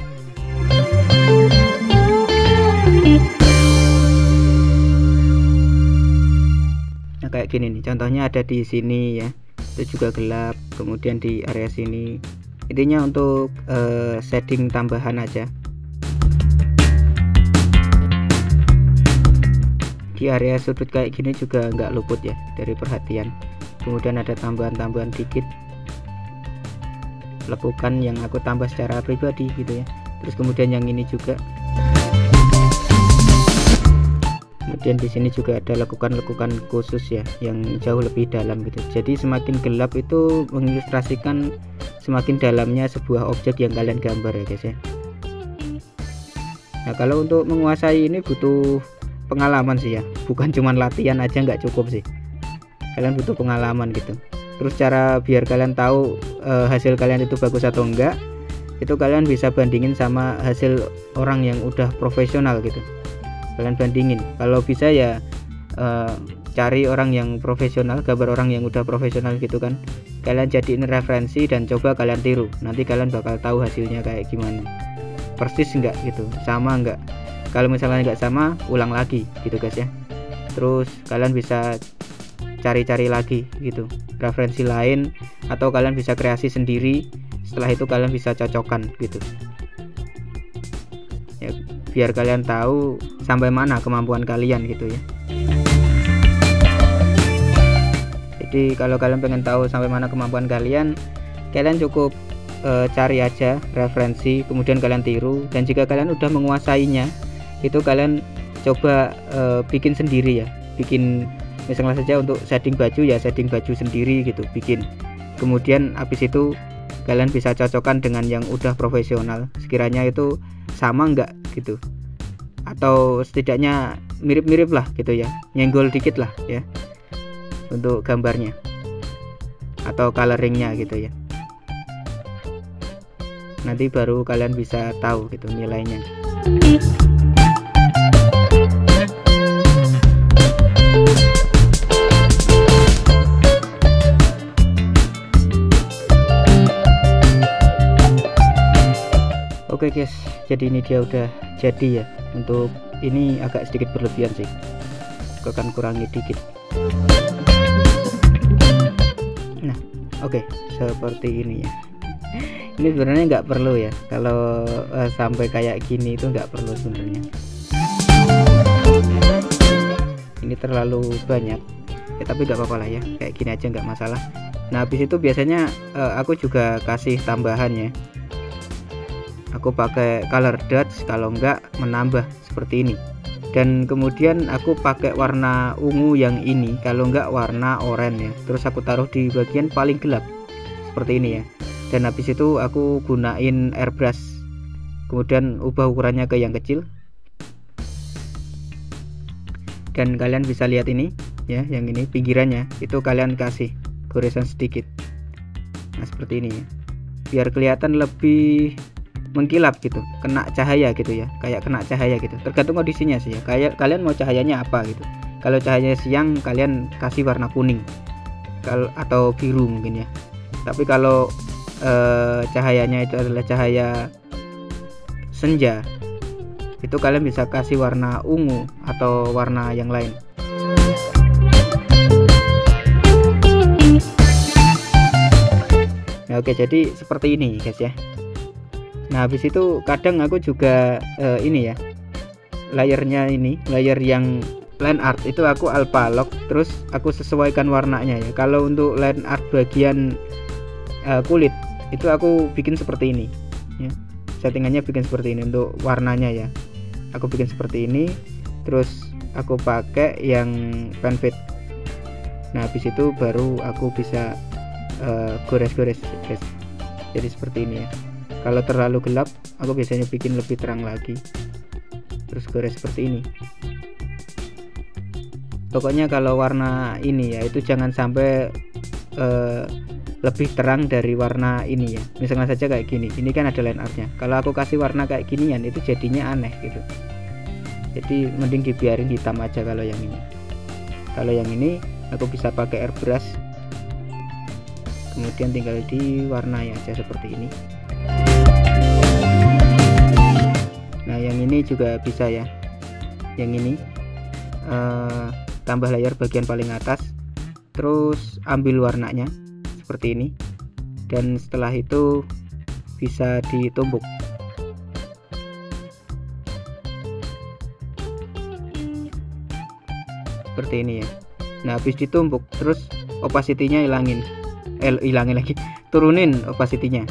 Nah kayak gini nih contohnya, ada di sini ya, itu juga gelap, kemudian di area sini. Intinya untuk setting tambahan aja. Di area sudut kayak gini juga nggak luput ya dari perhatian. Kemudian ada tambahan-tambahan dikit, lekukan yang aku tambah secara pribadi gitu ya. Terus kemudian yang ini juga, kemudian di sini juga ada lekukan-lekukan khusus ya yang jauh lebih dalam gitu. Jadi semakin gelap itu mengilustrasikan semakin dalamnya sebuah objek yang kalian gambar ya guys ya. Nah kalau untuk menguasai ini butuh pengalaman sih ya, bukan cuman latihan aja nggak cukup sih, kalian butuh pengalaman gitu. Terus cara biar kalian tahu hasil kalian itu bagus atau enggak, itu kalian bisa bandingin sama hasil orang yang udah profesional gitu. Kalian bandingin, kalau bisa ya cari orang yang profesional, gambar orang yang udah profesional gitu kan, kalian jadiin referensi dan coba kalian tiru. Nanti kalian bakal tahu hasilnya kayak gimana, persis enggak gitu, sama enggak. Kalau misalnya nggak sama, ulang lagi gitu guys ya. Terus kalian bisa cari-cari lagi gitu referensi lain, atau kalian bisa kreasi sendiri. Setelah itu kalian bisa cocokkan gitu ya, biar kalian tahu sampai mana kemampuan kalian gitu ya. Jadi kalau kalian pengen tahu sampai mana kemampuan kalian, kalian cukup cari aja referensi, kemudian kalian tiru. Dan jika kalian udah menguasainya, itu kalian coba bikin sendiri ya, bikin misalnya saja untuk shading baju ya, shading baju sendiri gitu bikin. Kemudian habis itu kalian bisa cocokkan dengan yang udah profesional, sekiranya itu sama enggak gitu, atau setidaknya mirip-mirip lah gitu ya, nyenggol dikit lah ya untuk gambarnya atau coloringnya gitu ya. Nanti baru kalian bisa tahu gitu nilainya. Oke guys, jadi ini dia udah jadi ya. Untuk ini agak sedikit berlebihan sih, aku akan kurangi dikit. Nah oke, seperti ini ya. Ini sebenarnya nggak perlu ya, kalau sampai kayak gini itu nggak perlu sebenarnya. Ini terlalu banyak ya, tapi nggak apa-apa lah ya, kayak gini aja nggak masalah. Nah habis itu biasanya aku juga kasih tambahan ya, aku pakai color dots, kalau enggak menambah seperti ini. Dan kemudian aku pakai warna ungu yang ini, kalau enggak warna oranye ya. Terus aku taruh di bagian paling gelap seperti ini ya. Dan habis itu aku gunain airbrush, kemudian ubah ukurannya ke yang kecil. Dan kalian bisa lihat ini ya, yang ini pinggirannya itu kalian kasih goresan sedikit. Nah seperti ini ya, biar kelihatan lebih mengkilap gitu, kena cahaya gitu ya, kayak kena cahaya gitu. Tergantung kondisinya sih ya, kayak kalian mau cahayanya apa gitu. Kalau cahayanya siang kalian kasih warna kuning atau biru mungkin ya. Tapi kalau cahayanya itu adalah cahaya senja, itu kalian bisa kasih warna ungu atau warna yang lain. Nah oke, jadi seperti ini guys ya. Nah habis itu kadang aku juga ini ya, layernya ini, layer yang line art itu aku alpha lock, terus aku sesuaikan warnanya ya. Kalau untuk line art bagian kulit itu aku bikin seperti ini ya, settingannya bikin seperti ini. Untuk warnanya ya aku bikin seperti ini, terus aku pakai yang pen fade. Nah habis itu baru aku bisa gores-gores guys. Jadi seperti ini ya. Kalau terlalu gelap aku biasanya bikin lebih terang lagi, terus gores seperti ini. Pokoknya kalau warna ini ya itu jangan sampai lebih terang dari warna ini ya. Misalnya saja kayak gini, ini kan ada line artnya. Kalau aku kasih warna kayak ginian itu jadinya aneh gitu. Jadi mending dibiarin hitam aja kalau yang ini. Kalau yang ini aku bisa pakai airbrush, kemudian tinggal diwarnai aja seperti ini. Nah yang ini juga bisa ya, yang ini tambah layer bagian paling atas, terus ambil warnanya seperti ini, dan setelah itu bisa ditumbuk. Seperti ini ya. Nah habis ditumbuk terus opacity-nya hilangin lagi, turunin opacity-nya.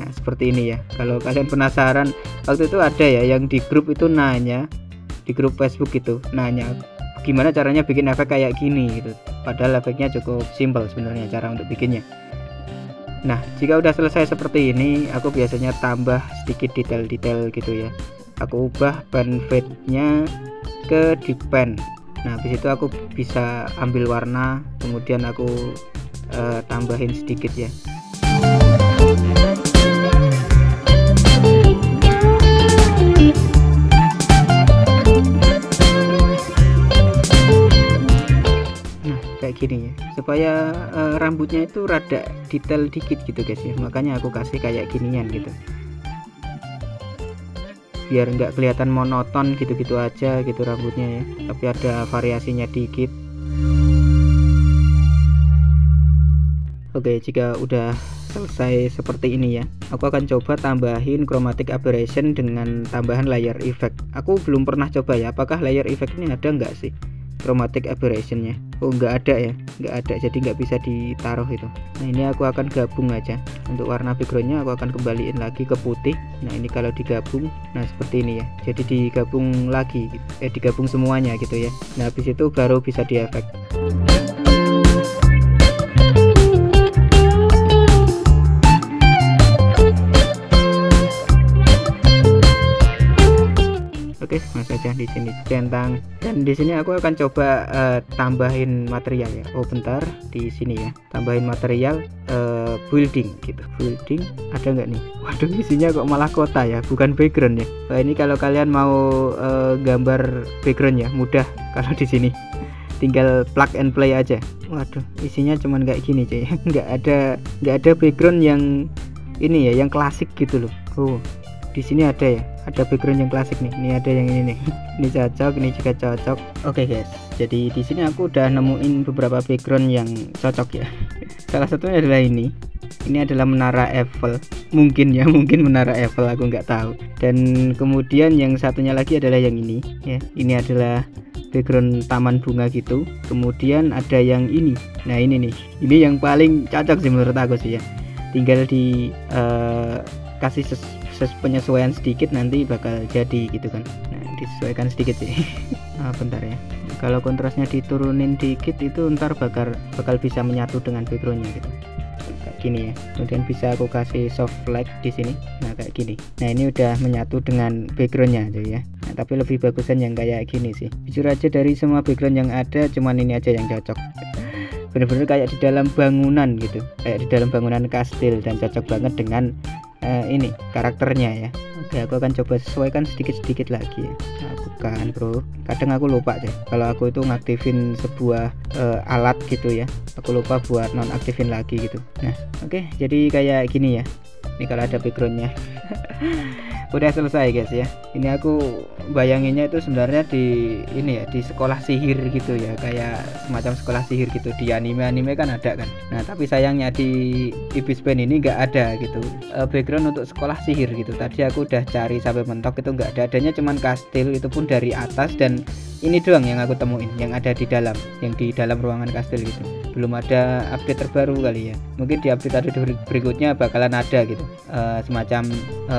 Nah seperti ini ya. Kalau kalian penasaran, waktu itu ada ya yang di grup itu nanya, di grup Facebook itu nanya gimana caranya bikin efek kayak gini gitu. Padahal efeknya cukup simple sebenarnya cara untuk bikinnya. Nah jika udah selesai seperti ini, aku biasanya tambah sedikit detail-detail gitu ya. Aku ubah pen fade-nya ke deep pen. Nah habis itu aku bisa ambil warna, kemudian aku tambahin sedikit ya. Nah kayak gini ya, supaya rambutnya itu rada detail dikit gitu guys ya. Makanya aku kasih kayak ginian gitu, biar nggak kelihatan monoton gitu-gitu aja gitu rambutnya ya, tapi ada variasinya dikit. Oke, jika udah selesai seperti ini ya, aku akan coba tambahin chromatic aberration dengan tambahan layer effect. Aku belum pernah coba ya, apakah layer effectnya ada nggak sih chromatic aberrationnya. Oh nggak ada ya, nggak ada, jadi nggak bisa ditaruh itu. Nah ini aku akan gabung aja. Untuk warna backgroundnya aku akan kembaliin lagi ke putih. Nah ini kalau digabung, nah seperti ini ya, jadi digabung lagi, digabung semuanya gitu ya. Nah habis itu baru bisa di efek. Oke, mas aja di sini centang, dan di sini aku akan coba tambahin material ya. Oh bentar, di sini ya, tambahin material building gitu. Building ada nggak nih? Waduh, isinya kok malah kota ya, bukan background ya. Nah, ini kalau kalian mau gambar background ya, mudah kalau di sini. Tinggal plug and play aja. Waduh, isinya cuman kayak gini cuy. nggak ada background yang ini ya, yang klasik gitu loh. Oh, di sini ada ya, ada background yang klasik nih. Ini ada yang ini nih. Ini cocok, ini juga cocok. Oke guys, jadi di sini aku udah nemuin beberapa background yang cocok ya. Salah satunya adalah ini. Ini adalah menara Eiffel, mungkin ya, mungkin menara Eiffel, aku nggak tahu. Dan kemudian yang satunya lagi adalah yang ini ya. Ini adalah background taman bunga gitu. Kemudian ada yang ini. Nah ini nih, ini yang paling cocok sih menurut aku sih ya. Tinggal di kasih penyesuaian sedikit, nanti bakal jadi gitu kan. Nah disesuaikan sedikit sih. Bentar ya, kalau kontrasnya diturunin dikit itu ntar bakal bisa menyatu dengan backgroundnya gitu, kayak gini ya. Kemudian bisa aku kasih soft light di sini. Nah kayak gini. Nah ini udah menyatu dengan backgroundnya aja ya. Nah, tapi lebih bagusan yang kayak gini sih. Jujur aja dari semua background yang ada, cuman ini aja yang cocok. Bener-bener kayak di dalam bangunan gitu, kayak di dalam bangunan kastil, dan cocok banget dengan ini karakternya ya. Oke, aku akan coba sesuaikan sedikit-sedikit lagi ya. Nah, bukan bro, kadang aku lupa deh kalau aku itu ngaktifin sebuah alat gitu ya, aku lupa buat nonaktifin lagi gitu. Nah oke, jadi kayak gini ya. Ini kalau ada backgroundnya. Udah selesai guys ya. Ini aku bayanginnya itu sebenarnya di ini ya, di sekolah sihir gitu ya, kayak semacam sekolah sihir gitu. Di anime kan ada kan. Nah tapi sayangnya di Ibis Pen ini nggak ada gitu background untuk sekolah sihir gitu. Tadi aku udah cari sampai mentok, itu nggak ada. Adanya cuman kastil, itu pun dari atas, dan ini doang yang aku temuin yang ada di dalam, yang di dalam ruangan kastil gitu. Belum ada update terbaru kali ya. Mungkin di update berikutnya bakalan ada gitu semacam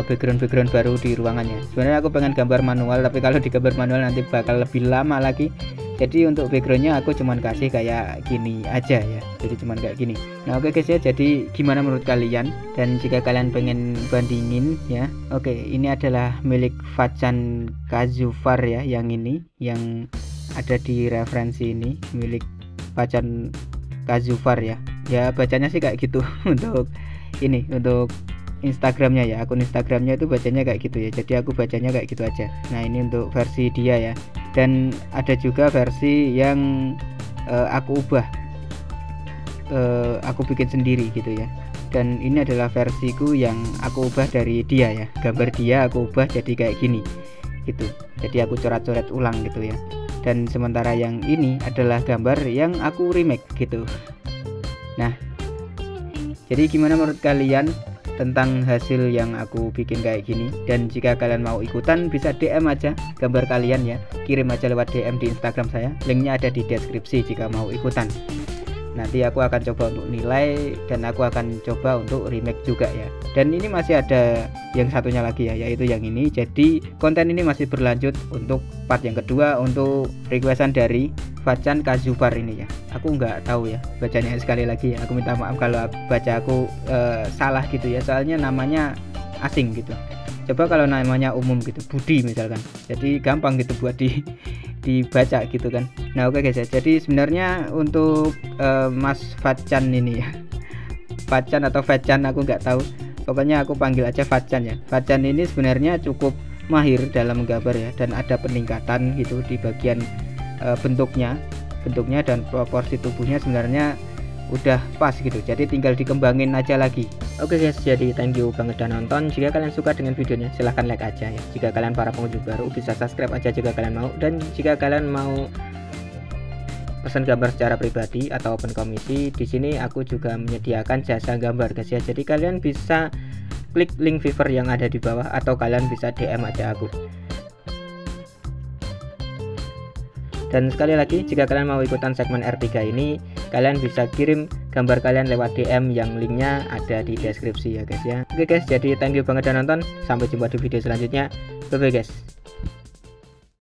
background baru di ruangannya. Sebenarnya aku pengen gambar manual, tapi kalau di gambar manual nanti bakal lebih lama lagi. Jadi untuk backgroundnya aku cuman kasih kayak gini aja ya, jadi cuman kayak gini. Nah oke guys ya, jadi gimana menurut kalian? Dan jika kalian pengen bandingin ya, oke, ini adalah milik Facan Kazufar ya, yang ini yang ada di referensi ini, milik Facan Kazufar ya. Ya bacanya sih kayak gitu untuk ini, untuk Instagramnya ya, akun Instagramnya itu bacanya kayak gitu ya, jadi aku bacanya kayak gitu aja. Nah ini untuk versi dia ya, dan ada juga versi yang aku ubah, aku bikin sendiri gitu ya. Dan ini adalah versiku yang aku ubah dari dia ya, gambar dia aku ubah jadi kayak gini gitu, jadi aku coret-coret ulang gitu ya. Dan sementara yang ini adalah gambar yang aku remake gitu. Nah jadi gimana menurut kalian tentang hasil yang aku bikin kayak gini? Dan jika kalian mau ikutan bisa DM aja gambar kalian ya, kirim aja lewat DM di Instagram saya, linknya ada di deskripsi jika mau ikutan. Nanti aku akan coba untuk nilai dan aku akan coba untuk remake juga ya. Dan ini masih ada yang satunya lagi ya, yaitu yang ini. Jadi konten ini masih berlanjut untuk part yang kedua, untuk requestan dari Facan Kazufar ini ya. Aku nggak tahu ya bacanya, sekali lagi ya aku minta maaf kalau baca aku salah gitu ya, soalnya namanya asing gitu. Coba kalau namanya umum gitu, Budi misalkan, jadi gampang gitu buat dibaca gitu kan. Nah oke guys ya, jadi sebenarnya untuk Mas Facan ini ya, Facan atau Facan aku nggak tahu, pokoknya aku panggil aja Facan ya. Facan ini sebenarnya cukup mahir dalam menggambar ya, dan ada peningkatan gitu di bagian bentuknya dan proporsi tubuhnya sebenarnya udah pas gitu, jadi tinggal dikembangin aja lagi. Oke guys, jadi thank you banget udah nonton. Jika kalian suka dengan videonya silahkan like aja ya. Jika kalian para pengunjung baru bisa subscribe aja jika kalian mau. Dan jika kalian mau pesan gambar secara pribadi atau open komisi, di sini aku juga menyediakan jasa gambar guys ya. Jadi kalian bisa klik link Fiverr yang ada di bawah, atau kalian bisa DM aja aku. Dan sekali lagi, jika kalian mau ikutan segmen R3 ini, kalian bisa kirim gambar kalian lewat DM yang linknya ada di deskripsi ya guys ya. Oke guys, jadi thank you banget udah nonton. Sampai jumpa di video selanjutnya. Bye bye guys.